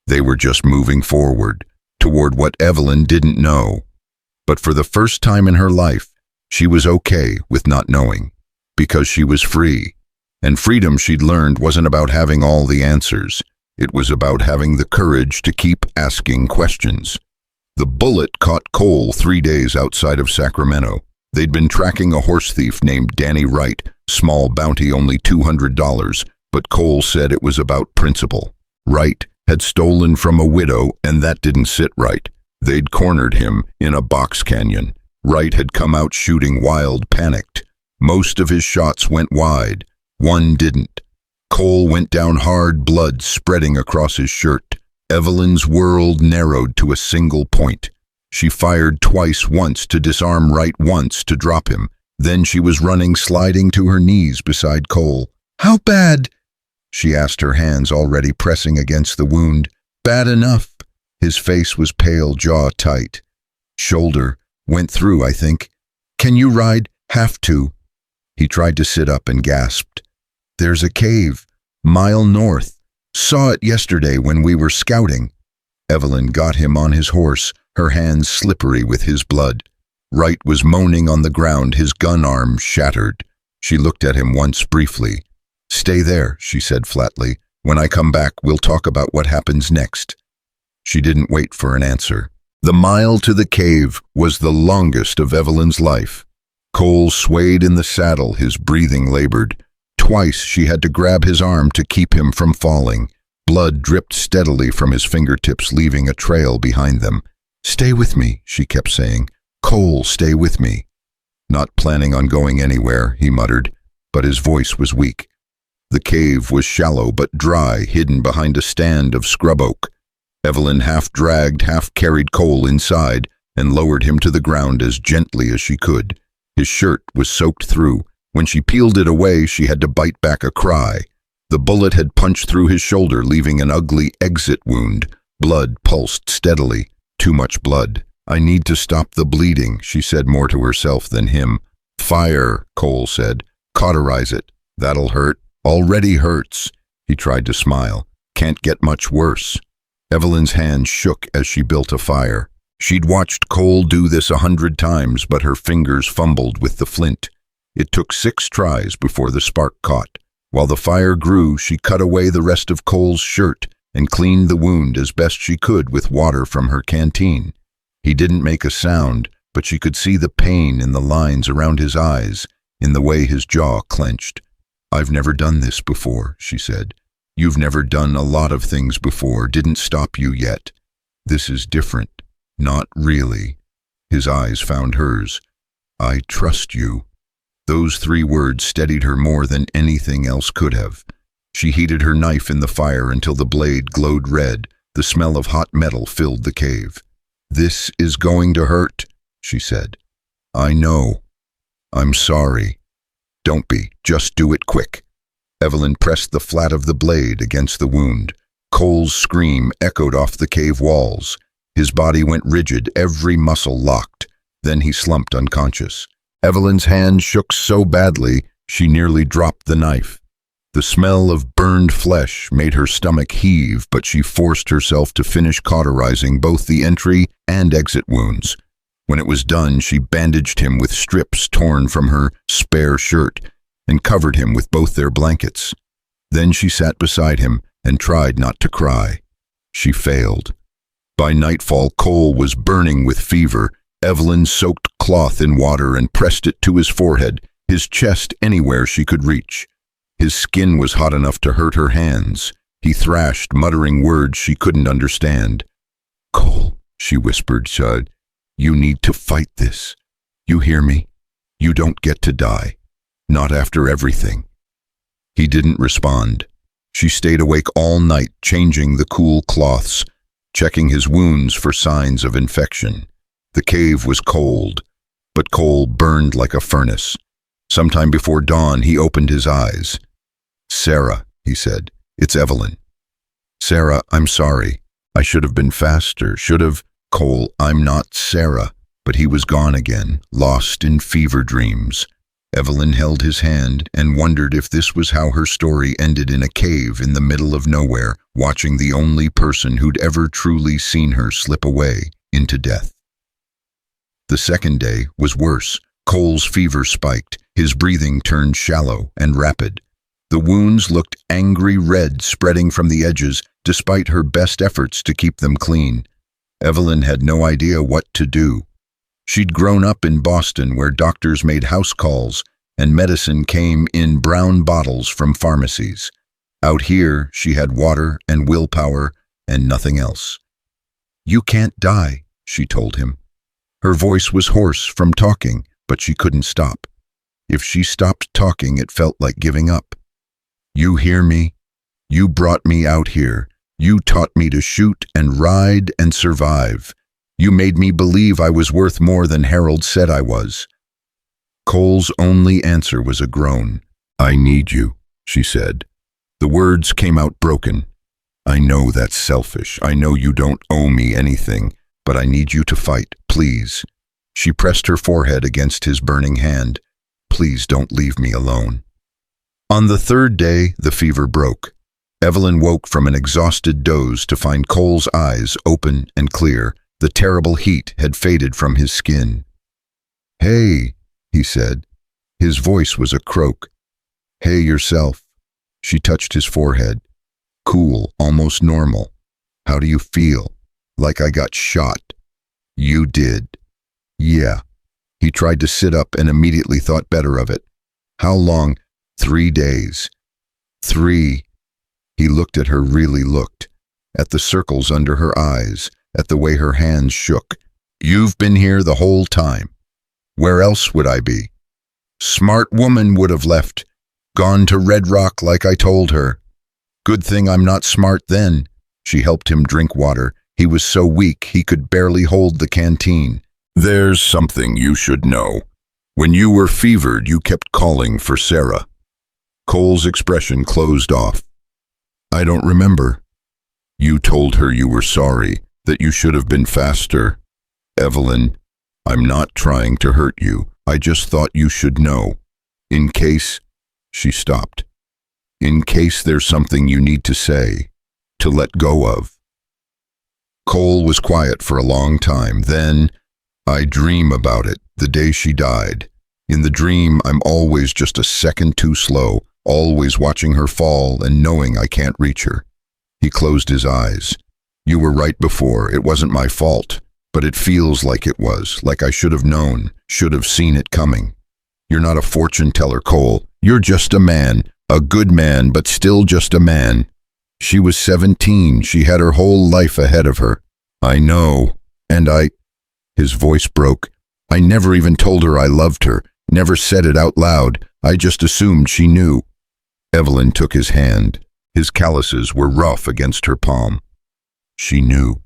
They were just moving forward, toward what Evelyn didn't know. But for the first time in her life, she was okay with not knowing, because she was free. And freedom, she'd learned, wasn't about having all the answers. It was about having the courage to keep asking questions. The bullet caught Cole 3 days outside of Sacramento. They'd been tracking a horse thief named Danny Wright, small bounty only $200, but Cole said it was about principle. Wright had stolen from a widow, and that didn't sit right. They'd cornered him in a box canyon. Wright had come out shooting wild, panicked. Most of his shots went wide. One didn't. Cole went down hard, blood spreading across his shirt. Evelyn's world narrowed to a single point. She fired twice, once to disarm Wright, once to drop him. Then she was running, sliding to her knees beside Cole. "How bad?" she asked, her hands already pressing against the wound. "Bad enough." His face was pale, jaw tight. "Shoulder. Went through, I think." "Can you ride?" "Have to." He tried to sit up and gasped. "There's a cave, mile north. Saw it yesterday when we were scouting." Evelyn got him on his horse, her hands slippery with his blood. Wright was moaning on the ground, his gun arm shattered. She looked at him once briefly. "Stay there," she said flatly. "When I come back, we'll talk about what happens next." She didn't wait for an answer. The mile to the cave was the longest of Evelyn's life. Cole swayed in the saddle, his breathing labored. Twice she had to grab his arm to keep him from falling. Blood dripped steadily from his fingertips, leaving a trail behind them. "Stay with me," she kept saying. "Cole, stay with me." "Not planning on going anywhere," he muttered, but his voice was weak. The cave was shallow but dry, hidden behind a stand of scrub oak. Evelyn half dragged, half carried Cole inside and lowered him to the ground as gently as she could. His shirt was soaked through. When she peeled it away, she had to bite back a cry. The bullet had punched through his shoulder, leaving an ugly exit wound. Blood pulsed steadily. Too much blood. "I need to stop the bleeding," she said, more to herself than him. "Fire," Cole said. "Cauterize it. That'll hurt." "Already hurts." He tried to smile. "Can't get much worse." Evelyn's hand shook as she built a fire. She'd watched Cole do this 100 times, but her fingers fumbled with the flint. It took 6 tries before the spark caught. While the fire grew, she cut away the rest of Cole's shirt and cleaned the wound as best she could with water from her canteen. He didn't make a sound, but she could see the pain in the lines around his eyes, in the way his jaw clenched. "I've never done this before," she said. "You've never done a lot of things before, didn't stop you yet. This is different." "Not really." His eyes found hers. "I trust you." Those 3 words steadied her more than anything else could have. She heated her knife in the fire until the blade glowed red. The smell of hot metal filled the cave. "This is going to hurt," she said. "I know. I'm sorry." "Don't be. Just do it quick." Evelyn pressed the flat of the blade against the wound. Cole's scream echoed off the cave walls. His body went rigid, every muscle locked. Then he slumped unconscious. Evelyn's hand shook so badly she nearly dropped the knife. The smell of burned flesh made her stomach heave, but she forced herself to finish cauterizing both the entry and exit wounds. When it was done, she bandaged him with strips torn from her spare shirt and covered him with both their blankets. Then she sat beside him and tried not to cry. She failed. By nightfall, Cole was burning with fever. Evelyn soaked cloth in water and pressed it to his forehead, his chest, anywhere she could reach. His skin was hot enough to hurt her hands. He thrashed, muttering words she couldn't understand. "Cole," she whispered, "you need to fight this. You hear me? You don't get to die. Not after everything." He didn't respond. She stayed awake all night, changing the cool cloths, checking his wounds for signs of infection. The cave was cold, but Cole burned like a furnace. Sometime before dawn, he opened his eyes. "Sarah," he said, "it's Evelyn." "Sarah, I'm sorry. I should have been faster, should have—" "Cole, I'm not Sarah." But he was gone again, lost in fever dreams. Evelyn held his hand and wondered if this was how her story ended in a cave in the middle of nowhere, watching the only person who'd ever truly seen her slip away into death. The second day was worse. Cole's fever spiked. His breathing turned shallow and rapid. The wounds looked angry red, spreading from the edges, despite her best efforts to keep them clean. Evelyn had no idea what to do. She'd grown up in Boston, where doctors made house calls and medicine came in brown bottles from pharmacies. Out here, she had water and willpower and nothing else. "You can't die," she told him. Her voice was hoarse from talking, but she couldn't stop. If she stopped talking, it felt like giving up. "You hear me? You brought me out here. You taught me to shoot and ride and survive. You made me believe I was worth more than Harold said I was." Cole's only answer was a groan. "I need you," she said. The words came out broken. "I know that's selfish. I know you don't owe me anything, but I need you to fight, please." She pressed her forehead against his burning hand. "Please don't leave me alone." On the third day, the fever broke. Evelyn woke from an exhausted doze to find Cole's eyes open and clear. The terrible heat had faded from his skin. "Hey," he said. His voice was a croak. "Hey yourself." She touched his forehead. "Cool, almost normal. How do you feel?" "Like I got shot." "You did." "Yeah." He tried to sit up and immediately thought better of it. "How long?" 3 days. 3. He looked at her, really looked. At the circles under her eyes, at the way her hands shook. "You've been here the whole time. Where else would I be? Smart woman would have left. Gone to Red Rock like I told her. Good thing I'm not smart then." She helped him drink water. He was so weak he could barely hold the canteen. "There's something you should know. When you were fevered, you kept calling for Sarah." Cole's expression closed off. "I don't remember." "You told her you were sorry, that you should have been faster." "Evelyn, I'm not trying to hurt you. I just thought you should know. In case—" She stopped. "In case there's something you need to say, to let go of." Cole was quiet for a long time. Then, "I dream about it, the day she died. In the dream, I'm always just a second too slow, always watching her fall and knowing I can't reach her." He closed his eyes. "You were right before. It wasn't my fault, but it feels like it was, like I should have known, should have seen it coming. You're not a fortune teller, Cole. You're just a man, a good man, but still just a man. She was 17. She had her whole life ahead of her. I know, and His voice broke. "I never even told her I loved her, never said it out loud. I just assumed she knew." Evelyn took his hand. His calluses were rough against her palm. "She knew."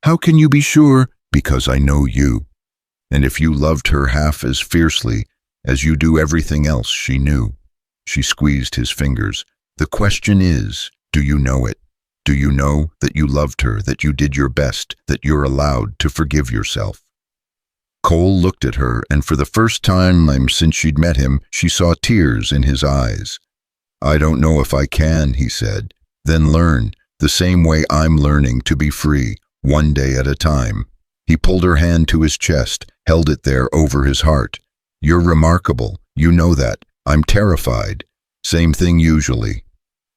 "How can you be sure?" "Because I know you. And if you loved her half as fiercely as you do everything else, she knew." She squeezed his fingers. "The question is, do you know it? Do you know that you loved her, that you did your best, that you're allowed to forgive yourself?" Cole looked at her, and for the first time since she'd met him, she saw tears in his eyes. "I don't know if I can," he said. "Then learn, the same way I'm learning to be free, one day at a time." He pulled her hand to his chest, held it there over his heart. "You're remarkable. You know that. I'm terrified. Same thing usually."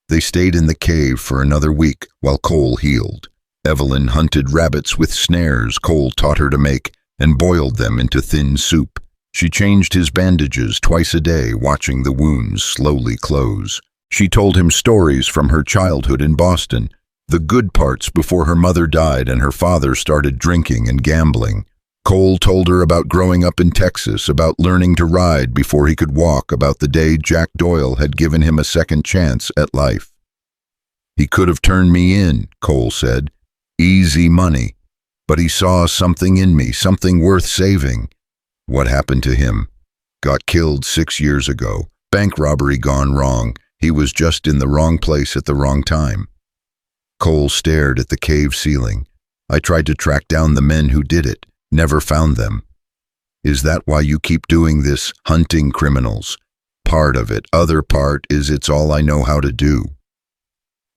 They stayed in the cave for another week while Cole healed. Evelyn hunted rabbits with snares Cole taught her to make and boiled them into thin soup. She changed his bandages twice a day, watching the wounds slowly close. She told him stories from her childhood in Boston, the good parts before her mother died and her father started drinking and gambling. Cole told her about growing up in Texas, about learning to ride before he could walk, about the day Jack Doyle had given him a second chance at life. "He could have turned me in," Cole said. "Easy money. But he saw something in me, something worth saving." "What happened to him?" "Got killed 6 years ago. Bank robbery gone wrong. He was just in the wrong place at the wrong time." Cole stared at the cave ceiling. "I tried to track down the men who did it. Never found them." Is that why you keep doing this, hunting criminals? Part of it. Other part is it's all I know how to do.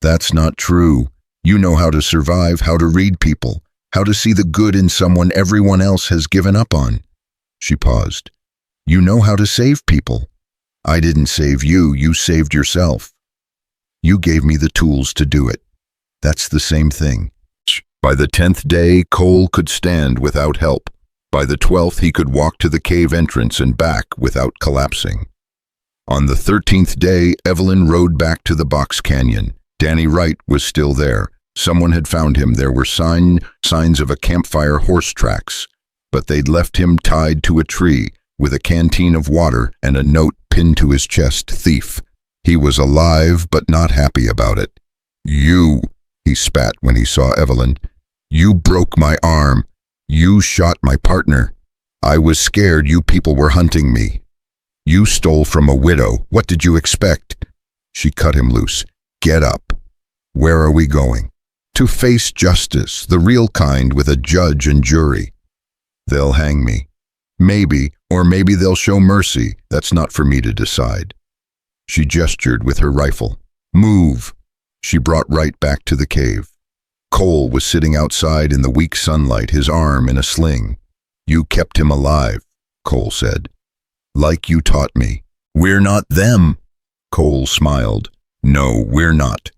That's not true. You know how to survive, how to read people, how to see the good in someone everyone else has given up on. She paused. You know how to save people. I didn't save you, you saved yourself. You gave me the tools to do it. That's the same thing. By the 10th day, Cole could stand without help. By the 12th, he could walk to the cave entrance and back without collapsing. On the 13th day, Evelyn rode back to the box canyon. Danny Wright was still there. Someone had found him. There were signs of a campfire horse tracks, but they'd left him tied to a tree with a canteen of water and a note pinned to his chest, thief. He was alive, but not happy about it. You, he spat when he saw Evelyn. You broke my arm. You shot my partner. I was scared you people were hunting me. You stole from a widow. What did you expect? She cut him loose. Get up. Where are we going? To face justice, the real kind, with a judge and jury. They'll hang me. Maybe, or maybe they'll show mercy. That's not for me to decide. She gestured with her rifle. Move. She brought Wright back to the cave. Cole was sitting outside in the weak sunlight, his arm in a sling. You kept him alive, Cole said. Like you taught me. We're not them. Cole smiled. No, we're not.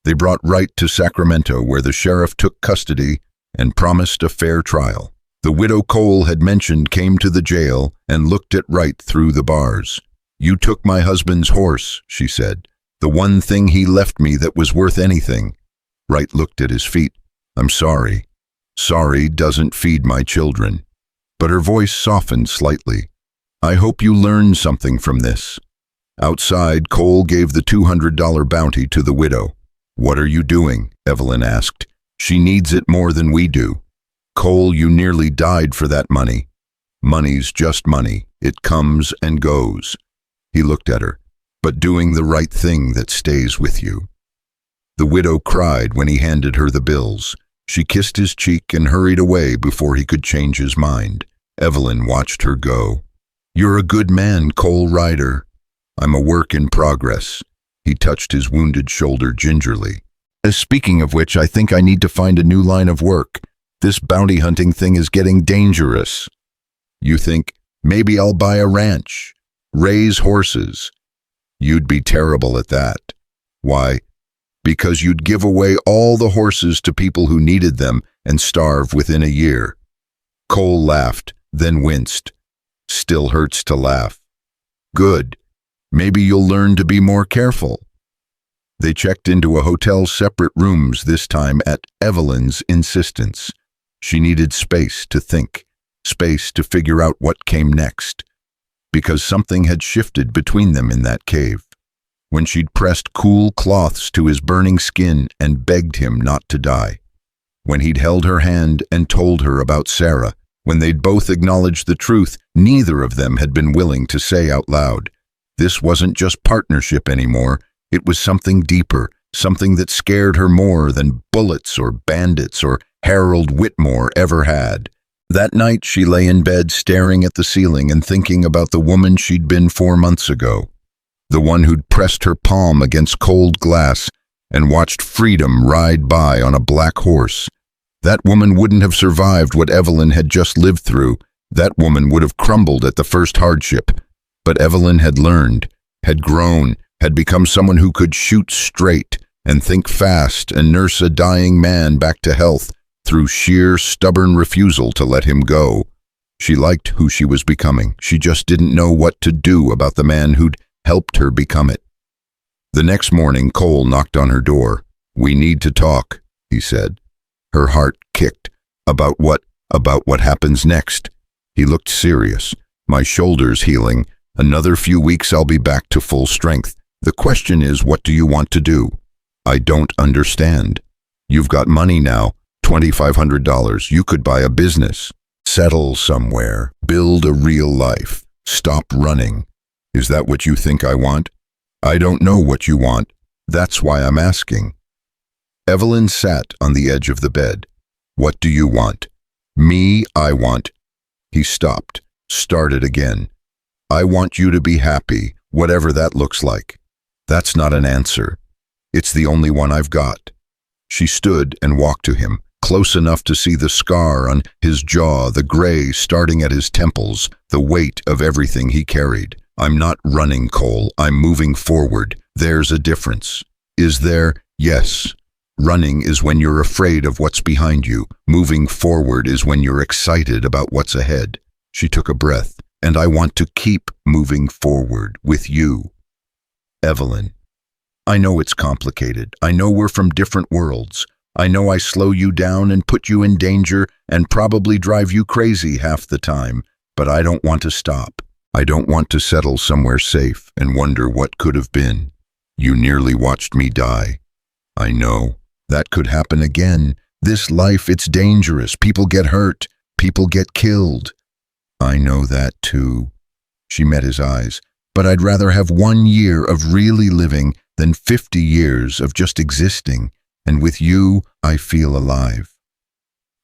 They brought Wright to Sacramento, where the sheriff took custody and promised a fair trial. The widow Cole had mentioned came to the jail and looked at Wright through the bars. You took my husband's horse, she said. The one thing he left me that was worth anything. Wright looked at his feet. I'm sorry. Sorry doesn't feed my children. But her voice softened slightly. I hope you learn something from this. Outside, Cole gave the $200 bounty to the widow. What are you doing? Evelyn asked. She needs it more than we do. Cole, you nearly died for that money. Money's just money. It comes and goes. He looked at her. But doing the right thing that stays with you. The widow cried when he handed her the bills. She kissed his cheek and hurried away before he could change his mind. Evelyn watched her go. You're a good man, Cole Ryder. I'm a work in progress. He touched his wounded shoulder gingerly. Speaking of which, I think I need to find a new line of work. This bounty hunting thing is getting dangerous. You think, maybe I'll buy a ranch, raise horses. You'd be terrible at that. Why? Because you'd give away all the horses to people who needed them and starve within a year. Cole laughed, then winced. Still hurts to laugh. Good. Maybe you'll learn to be more careful. They checked into a hotel's separate rooms, this time at Evelyn's insistence. She needed space to think, space to figure out what came next. Because something had shifted between them in that cave. When she'd pressed cool cloths to his burning skin and begged him not to die. When he'd held her hand and told her about Sarah. When they'd both acknowledged the truth neither of them had been willing to say out loud. This wasn't just partnership anymore. It was something deeper, something that scared her more than bullets or bandits or Harold Whitmore ever had. That night she lay in bed staring at the ceiling and thinking about the woman she'd been 4 months ago. The one who'd pressed her palm against cold glass and watched freedom ride by on a black horse. That woman wouldn't have survived what Evelyn had just lived through. That woman would have crumbled at the first hardship. But Evelyn had learned, had grown, had become someone who could shoot straight and think fast and nurse a dying man back to health through sheer stubborn refusal to let him go. She liked who she was becoming. She just didn't know what to do about the man who'd helped her become it. The next morning, Cole knocked on her door. We need to talk, he said. Her heart kicked. About what? About what happens next. He looked serious. My shoulder's healing. Another few weeks I'll be back to full strength. The question is, what do you want to do? I don't understand. You've got money now, $2,500. You could buy a business. Settle somewhere. Build a real life. Stop running. Is that what you think I want? I don't know what you want. That's why I'm asking. Evelyn sat on the edge of the bed. What do you want? Me, I want. He stopped. Start it again. I want you to be happy, whatever that looks like. That's not an answer. It's the only one I've got. She stood and walked to him, close enough to see the scar on his jaw, the gray starting at his temples, the weight of everything he carried. I'm not running, Cole. I'm moving forward. There's a difference. Is there? Yes. Running is when you're afraid of what's behind you. Moving forward is when you're excited about what's ahead. She took a breath. And I want to keep moving forward with you. Evelyn, I know it's complicated. I know we're from different worlds. I know I slow you down and put you in danger and probably drive you crazy half the time, but I don't want to stop. I don't want to settle somewhere safe and wonder what could have been. You nearly watched me die. I know. That could happen again. This life, it's dangerous. People get hurt. People get killed. I know that too. She met his eyes. But I'd rather have 1 year of really living than 50 years of just existing. And with you, I feel alive.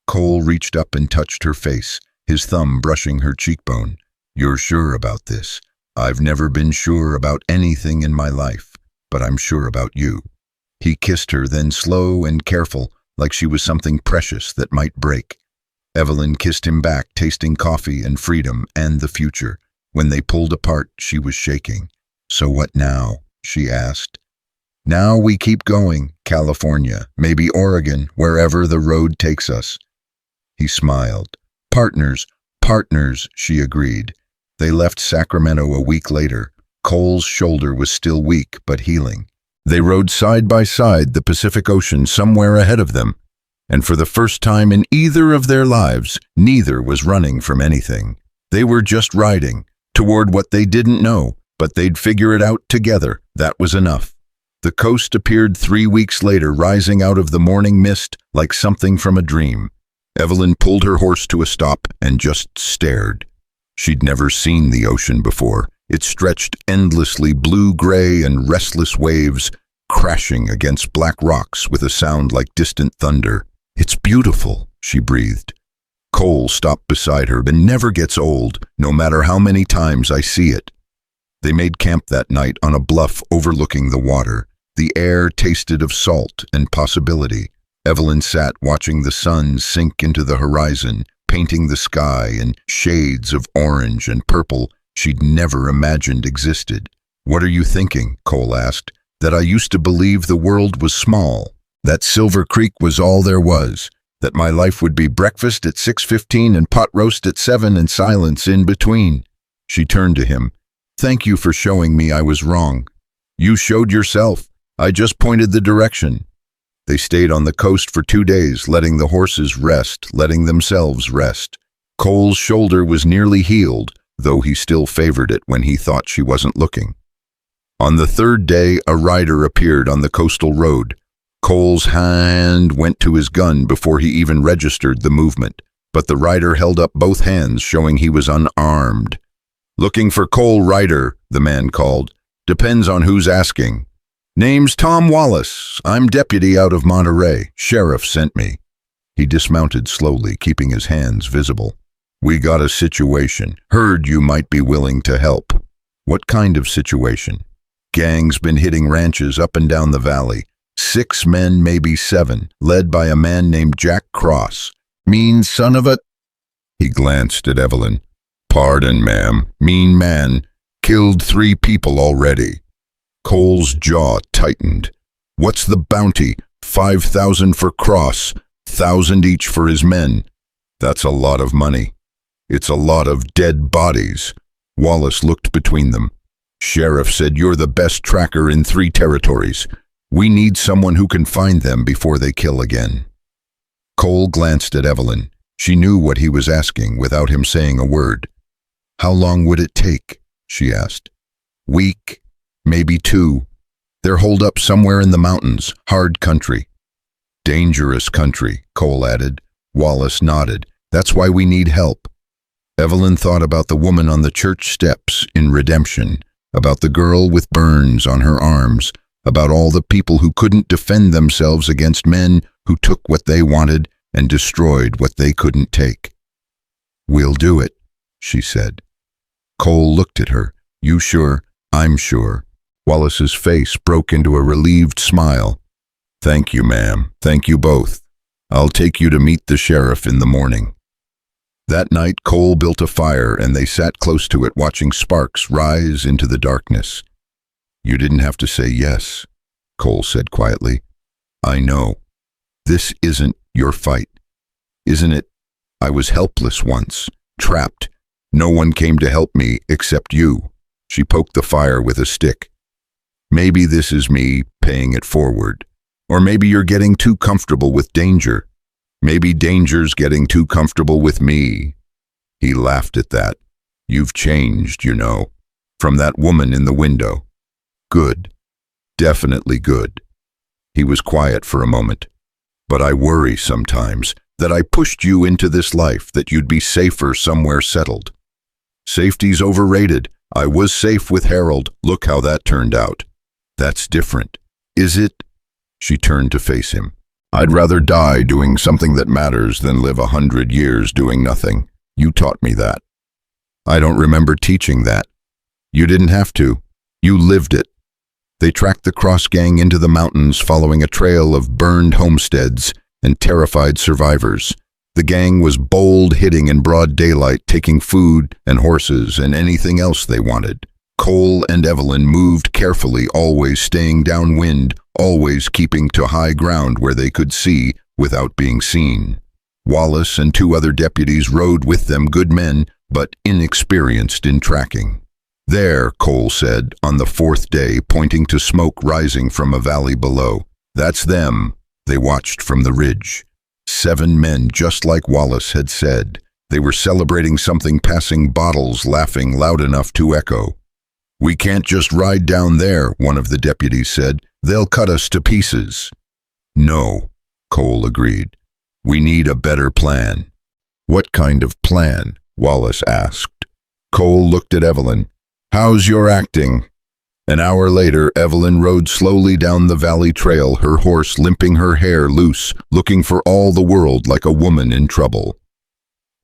Cole reached up and touched her face, his thumb brushing her cheekbone. You're sure about this? I've never been sure about anything in my life, but I'm sure about you. He kissed her, then slow and careful, like she was something precious that might break. Evelyn kissed him back, tasting coffee and freedom and the future. When they pulled apart, she was shaking. So what now? She asked. Now we keep going, California, maybe Oregon, wherever the road takes us. He smiled. Partners, she agreed. They left Sacramento a week later. Cole's shoulder was still weak but healing. They rode side by side, the Pacific Ocean somewhere ahead of them. And for the first time in either of their lives, neither was running from anything. They were just riding toward what they didn't know, but they'd figure it out together. That was enough. The coast appeared 3 weeks later, rising out of the morning mist like something from a dream. Evelyn pulled her horse to a stop and just stared. She'd never seen the ocean before. It stretched endlessly, blue-gray and restless waves crashing against black rocks with a sound like distant thunder. It's beautiful, she breathed. Cole stopped beside her. It never gets old, no matter how many times I see it. They made camp that night on a bluff overlooking the water. The air tasted of salt and possibility. Evelyn sat watching the sun sink into the horizon, painting the sky in shades of orange and purple she'd never imagined existed. What are you thinking? Cole asked. That I used to believe the world was small, that Silver Creek was all there was, that my life would be breakfast at 6:15 and pot roast at 7 and silence in between. She turned to him. Thank you for showing me I was wrong. You showed yourself. I just pointed the direction. They stayed on the coast for 2 days, letting the horses rest, letting themselves rest. Cole's shoulder was nearly healed, though he still favored it when he thought she wasn't looking. On the 3rd day, a rider appeared on the coastal road. Cole's hand went to his gun before he even registered the movement, but the rider held up both hands, showing he was unarmed. Looking for Cole Ryder, the man called. Depends on who's asking. Name's Tom Wallace. I'm deputy out of Monterey. Sheriff sent me. He dismounted slowly, keeping his hands visible. We got a situation. Heard you might be willing to help. What kind of situation? Gangs been hitting ranches up and down the valley. 6 men, maybe 7, led by a man named Jack Cross. Mean son of a... He glanced at Evelyn. Pardon, ma'am. Mean man. Killed 3 people already. Cole's jaw tightened. What's the bounty? 5,000 for Cross, 1,000 each for his men. That's a lot of money. It's a lot of dead bodies. Wallace looked between them. Sheriff said you're the best tracker in 3 territories. We need someone who can find them before they kill again. Cole glanced at Evelyn. She knew what he was asking without him saying a word. How long would it take? She asked. Week, maybe 2. They're holed up somewhere in the mountains, hard country. Dangerous country, Cole added. Wallace nodded. That's why we need help. Evelyn thought about the woman on the church steps in Redemption, about the girl with burns on her arms, about all the people who couldn't defend themselves against men who took what they wanted and destroyed what they couldn't take. We'll do it, she said. Cole looked at her. You sure? I'm sure. Wallace's face broke into a relieved smile. Thank you, ma'am. Thank you both. I'll take you to meet the sheriff in the morning. That night, Cole built a fire and they sat close to it watching sparks rise into the darkness. You didn't have to say yes, Cole said quietly. I know. This isn't your fight. Isn't it? I was helpless once, trapped. No one came to help me except you. She poked the fire with a stick. Maybe this is me paying it forward. Or maybe you're getting too comfortable with danger. Maybe danger's getting too comfortable with me. He laughed at that. You've changed, you know, from that woman in the window. Good. Definitely good. He was quiet for a moment. But I worry sometimes that I pushed you into this life, that you'd be safer somewhere settled. Safety's overrated. I was safe with Harold. Look how that turned out. That's different. Is it? She turned to face him. I'd rather die doing something that matters than live 100 years doing nothing. You taught me that. I don't remember teaching that. You didn't have to. You lived it. They tracked the Cross gang into the mountains following a trail of burned homesteads and terrified survivors. The gang was bold, hitting in broad daylight, taking food and horses and anything else they wanted. Cole and Evelyn moved carefully, always staying downwind, always keeping to high ground where they could see without being seen. Wallace and 2 other deputies rode with them, good men, but inexperienced in tracking. There, Cole said, on the 4th day, pointing to smoke rising from a valley below. That's them. They watched from the ridge. 7 men, just like Wallace had said. They were celebrating something, passing bottles, laughing loud enough to echo. We can't just ride down there, one of the deputies said. They'll cut us to pieces. No, Cole agreed. We need a better plan. What kind of plan? Wallace asked. Cole looked at Evelyn. How's your acting? An hour later, Evelyn rode slowly down the valley trail, her horse limping, her hair loose, looking for all the world like a woman in trouble.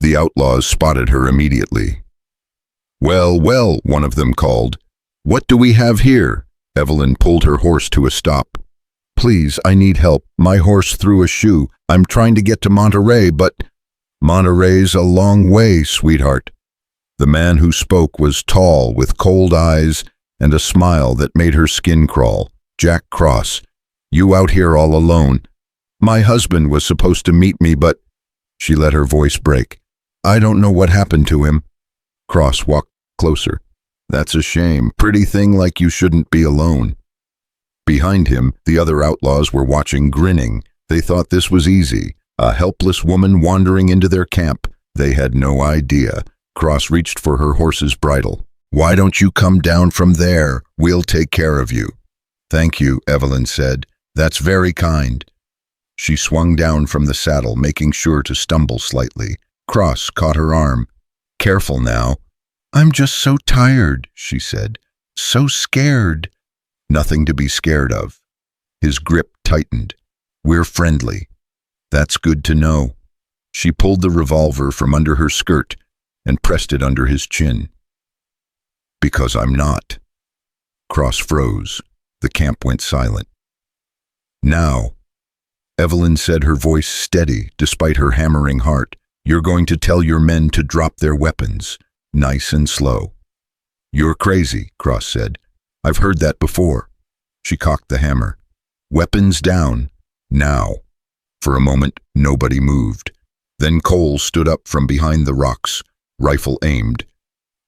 The outlaws spotted her immediately. Well, well, one of them called. What do we have here? Evelyn pulled her horse to a stop. Please, I need help. My horse threw a shoe. I'm trying to get to Monterey, but… Monterey's a long way, sweetheart. The man who spoke was tall, with cold eyes and a smile that made her skin crawl. Jack Cross. You out here all alone. My husband was supposed to meet me, but… She let her voice break. I don't know what happened to him. Cross walked closer. That's a shame. Pretty thing, like you shouldn't be alone. Behind him, the other outlaws were watching, grinning. They thought this was easy. A helpless woman wandering into their camp. They had no idea. Cross reached for her horse's bridle. Why don't you come down from there? We'll take care of you. Thank you, Evelyn said. That's very kind. She swung down from the saddle, making sure to stumble slightly. Cross caught her arm. Careful now. I'm just so tired, she said. So scared. Nothing to be scared of. His grip tightened. We're friendly. That's good to know. She pulled the revolver from under her skirt and pressed it under his chin. Because I'm not. Cross froze. The camp went silent. Now, Evelyn said, her voice steady despite her hammering heart, you're going to tell your men to drop their weapons. Nice and slow. You're crazy, Cross said. I've heard that before. She cocked the hammer. Weapons down. Now. For a moment, nobody moved. Then Cole stood up from behind the rocks, rifle aimed.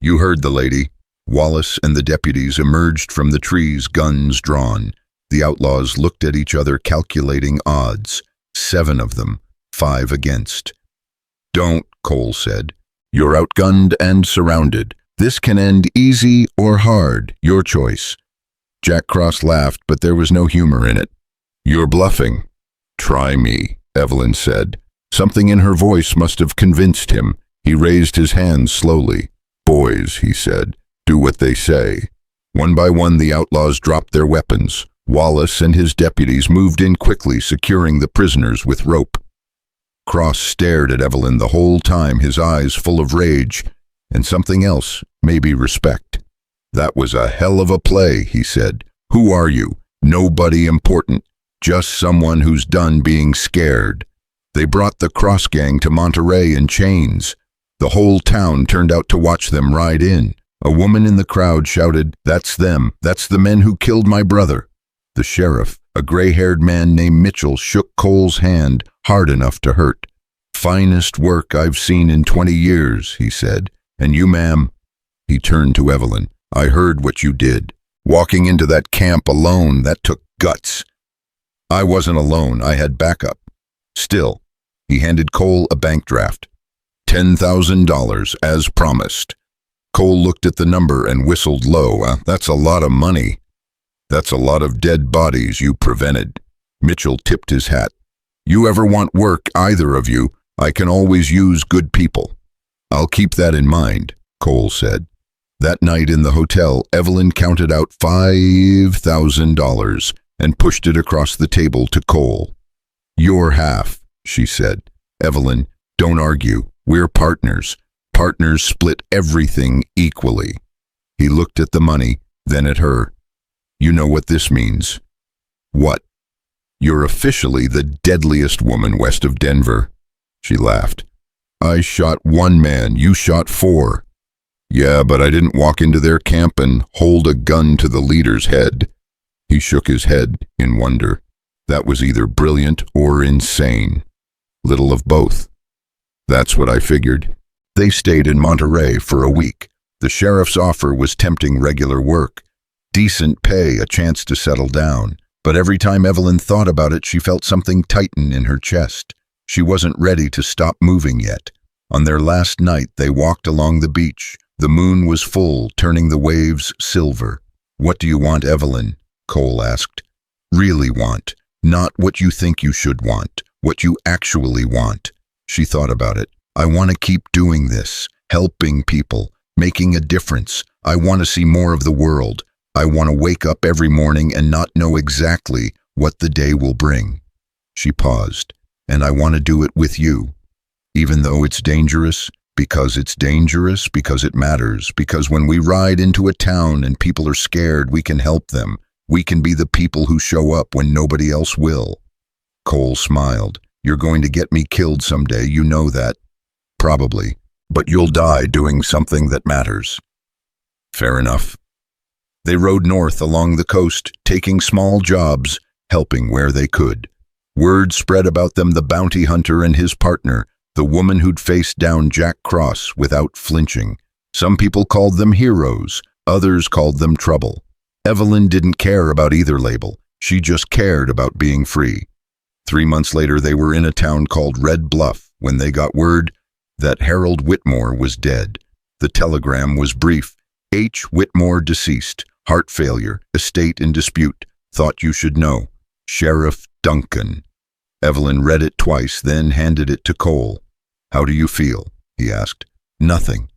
You heard the lady. Wallace and the deputies emerged from the trees, guns drawn. The outlaws looked at each other, calculating odds. 7 of them, 5 against. Don't, Cole said. You're outgunned and surrounded. This can end easy or hard, your choice. Jack Cross laughed, but there was no humor in it. You're bluffing. Try me, Evelyn said. Something in her voice must have convinced him. He raised his hands slowly. Boys, he said, do what they say. One by one, the outlaws dropped their weapons. Wallace and his deputies moved in quickly, securing the prisoners with rope. Cross stared at Evelyn the whole time, his eyes full of rage. And something else, maybe respect. That was a hell of a play, he said. Who are you? Nobody important. Just someone who's done being scared. They brought the cross gang to Monterey in chains. The whole town turned out to watch them ride in. A woman in the crowd shouted, "That's them. That's the men who killed my brother." The sheriff, a gray-haired man named Mitchell, shook Cole's hand hard enough to hurt. "Finest work I've seen in 20 years, he said. "And you, ma'am?" He turned to Evelyn. "I heard what you did. Walking into that camp alone, that took guts." "I wasn't alone. I had backup." Still, he handed Cole a bank draft. $10,000, as promised. Cole looked at the number and whistled low. That's a lot of money. That's a lot of dead bodies you prevented." Mitchell tipped his hat. "You ever want work, either of you, I can always use good people." "I'll keep that in mind," Cole said. That night in the hotel, Evelyn counted out $5,000 and pushed it across the table to Cole. "Your half," she said. "Evelyn, don't argue. We're partners. Partners split everything equally." He looked at the money, then at her. "You know what this means." "What?" "You're officially the deadliest woman west of Denver." She laughed. "I shot one man, you shot 4. "Yeah, but I didn't walk into their camp and hold a gun to the leader's head." He shook his head in wonder. "That was either brilliant or insane. Little of both." "That's what I figured." They stayed in Monterey for a week. The sheriff's offer was tempting regular work. Decent pay, a chance to settle down. But every time Evelyn thought about it, she felt something tighten in her chest. She wasn't ready to stop moving yet. On their last night, they walked along the beach. The moon was full, turning the waves silver. "What do you want, Evelyn?" Cole asked. "Really want. Not what you think you should want. What you actually want." She thought about it. "I want to keep doing this, helping people, making a difference. I want to see more of the world. I want to wake up every morning and not know exactly what the day will bring." She paused. "And I want to do it with you. Even though it's dangerous, because it's dangerous, because it matters, because when we ride into a town and people are scared, we can help them. We can be the people who show up when nobody else will." Cole smiled. "You're going to get me killed someday, you know that." "Probably. But you'll die doing something that matters." "Fair enough." They rode north along the coast, taking small jobs, helping where they could. Word spread about them, the bounty hunter and his partner, the woman who'd faced down Jack Cross without flinching. Some people called them heroes, others called them trouble. Evelyn didn't care about either label. She just cared about being free. 3 months later, they were in a town called Red Bluff when they got word that Harold Whitmore was dead. The telegram was brief. "H. Whitmore deceased. Heart failure. Estate in dispute. Thought you should know. Sheriff Duncan." Evelyn read it twice, then handed it to Cole. "How do you feel?" he asked. "Nothing."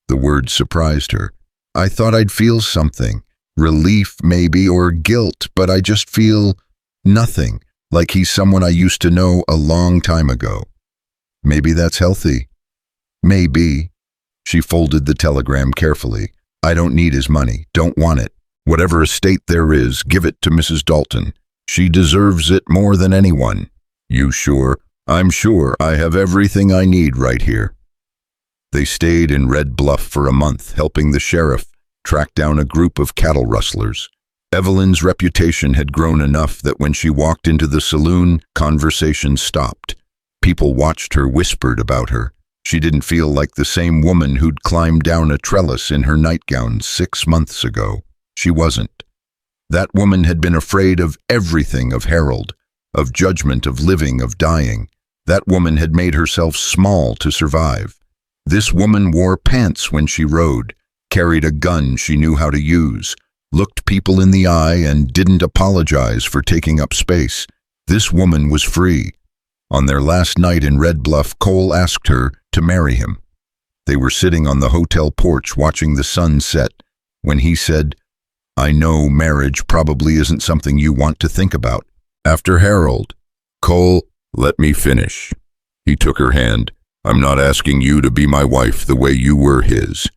The word surprised her. "I thought I'd feel something. Relief, maybe, or guilt, but I just feel nothing, like he's someone I used to know a long time ago." "Maybe that's healthy." "Maybe." She folded the telegram carefully. "I don't need his money. Don't want it. Whatever estate there is, give it to Mrs. Dalton. She deserves it more than anyone." "You sure?" "I'm sure. I have everything I need right here." They stayed in Red Bluff for a month, helping the sheriff track down a group of cattle rustlers. Evelyn's reputation had grown enough that when she walked into the saloon, conversation stopped. People watched her, whispered about her. She didn't feel like the same woman who'd climbed down a trellis in her nightgown 6 months ago. She wasn't. That woman had been afraid of everything of Harold, of judgment, of living, of dying. That woman had made herself small to survive. This woman wore pants when she rode, carried a gun she knew how to use, looked people in the eye and didn't apologize for taking up space. This woman was free. On their last night in Red Bluff, Cole asked her to marry him. They were sitting on the hotel porch watching the sun set when he said, "I know marriage probably isn't something you want to think about." After Harold, "Cole, let me finish." He took her hand. I'm not asking you to be my wife the way you were his.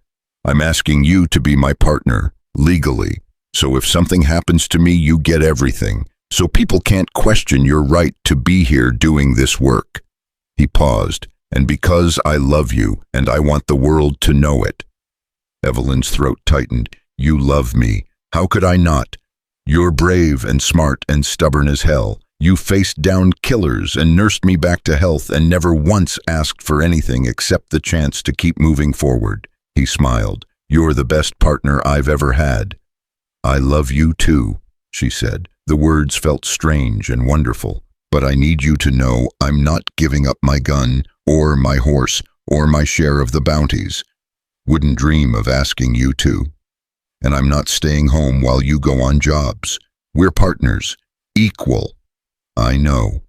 I'm asking you to be my partner, legally. So if something happens to me, you get everything. So people can't question your right to be here doing this work." He paused. "And because I love you, and I want the world to know it." Evelyn's throat tightened. "You love me. How could I not? You're brave and smart and stubborn as hell. You faced down killers and nursed me back to health and never once asked for anything except the chance to keep moving forward." He smiled. "You're the best partner I've ever had." "I love you too," she said. The words felt strange and wonderful. "But I need you to know I'm not giving up my gun or my horse or my share of the bounties. Wouldn't dream of asking you to. And I'm not staying home while you go on jobs. We're partners. Equal. I know.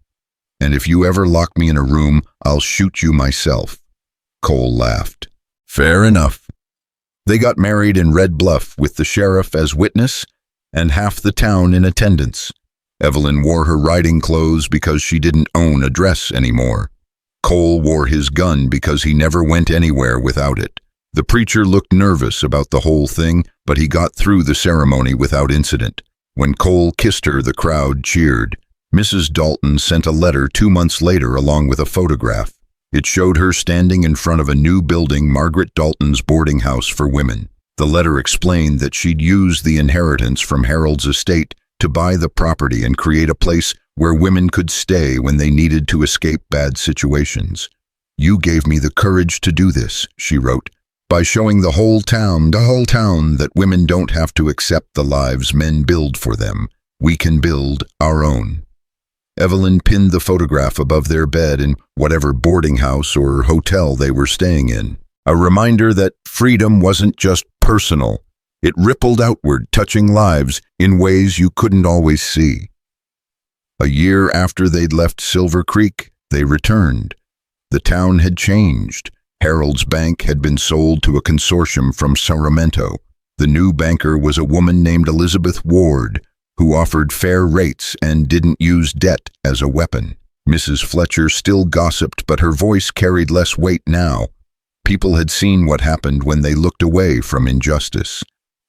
And if you ever lock me in a room, I'll shoot you myself." Cole laughed. "Fair enough." They got married in Red Bluff with the sheriff as witness and half the town in attendance. Evelyn wore her riding clothes because she didn't own a dress anymore. Cole wore his gun because he never went anywhere without it. The preacher looked nervous about the whole thing, but he got through the ceremony without incident. When Cole kissed her, the crowd cheered. Mrs. Dalton sent a letter 2 months later along with a photograph. It showed her standing in front of a new building, Margaret Dalton's boarding house for women. The letter explained that she'd used the inheritance from Harold's estate to buy the property and create a place where women could stay when they needed to escape bad situations. "You gave me the courage to do this," she wrote, "by showing the whole town that women don't have to accept the lives men build for them. We can build our own." Evelyn pinned the photograph above their bed in whatever boarding house or hotel they were staying in. A reminder that freedom wasn't just personal. It rippled outward, touching lives in ways you couldn't always see. A year after they'd left Silver Creek, they returned. The town had changed. Harold's bank had been sold to a consortium from Sacramento. The new banker was a woman named Elizabeth Ward, who offered fair rates and didn't use debt as a weapon. Mrs. Fletcher still gossiped, but her voice carried less weight now. People had seen what happened when they looked away from injustice.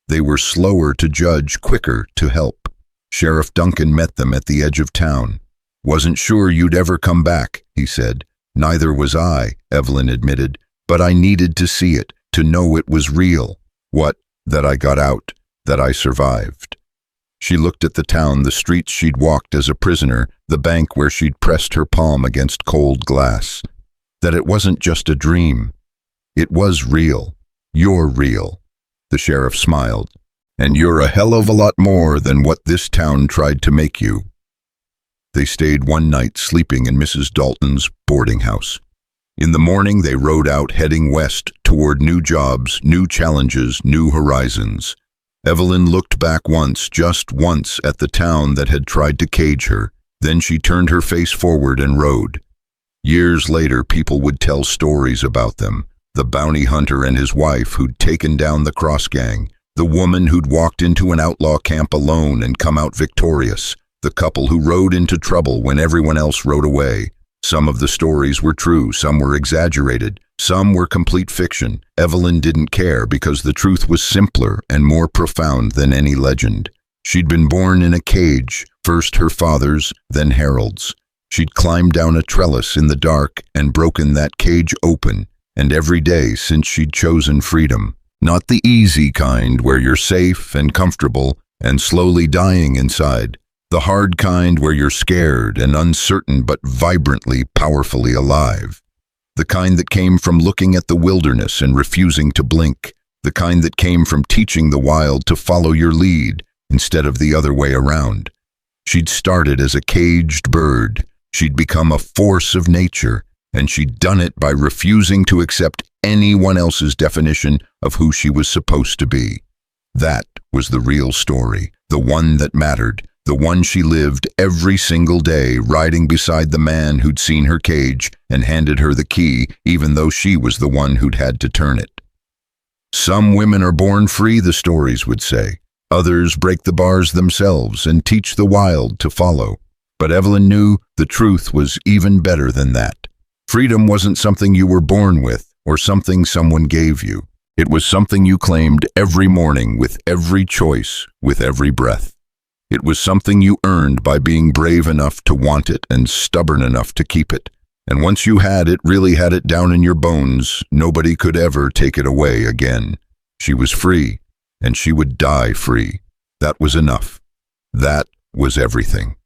They were slower to judge, quicker to help. Sheriff Duncan met them at the edge of town. "Wasn't sure you'd ever come back," he said. "Neither was I," Evelyn admitted, "but I needed to see it, to know it was real." "What?" "That I got out, that I survived." She looked at the town, the streets she'd walked as a prisoner, the bank where she'd pressed her palm against cold glass. That it wasn't just a dream. It was real. "You're real." The sheriff smiled. "And you're a hell of a lot more than what this town tried to make you." They stayed one night sleeping in Mrs. Dalton's boarding house. In the morning, they rode out, heading west toward new jobs, new challenges, new horizons. Evelyn looked back once, just once, at the town that had tried to cage her. Then she turned her face forward and rode. Years later, people would tell stories about them. The bounty hunter and his wife who'd taken down the cross gang. The woman who'd walked into an outlaw camp alone and come out victorious. The couple who rode into trouble when everyone else rode away. Some of the stories were true, some were exaggerated, some were complete fiction. Evelyn didn't care because the truth was simpler and more profound than any legend. She'd been born in a cage, first her father's, then Harold's. She'd climbed down a trellis in the dark and broken that cage open. And every day since she'd chosen freedom. Not the easy kind where you're safe and comfortable and slowly dying inside. The hard kind where you're scared and uncertain but vibrantly, powerfully alive. The kind that came from looking at the wilderness and refusing to blink. The kind that came from teaching the wild to follow your lead instead of the other way around. She'd started as a caged bird. She'd become a force of nature. And she'd done it by refusing to accept anyone else's definition of who she was supposed to be. That was the real story, the one that mattered, the one she lived every single day, riding beside the man who'd seen her cage and handed her the key, even though she was the one who'd had to turn it. Some women are born free, the stories would say. Others break the bars themselves and teach the wild to follow. But Evelyn knew the truth was even better than that. Freedom wasn't something you were born with or something someone gave you. It was something you claimed every morning with every choice, with every breath. It was something you earned by being brave enough to want it and stubborn enough to keep it. And once you had it, really had it down in your bones, nobody could ever take it away again. She was free, and she would die free. That was enough. That was everything.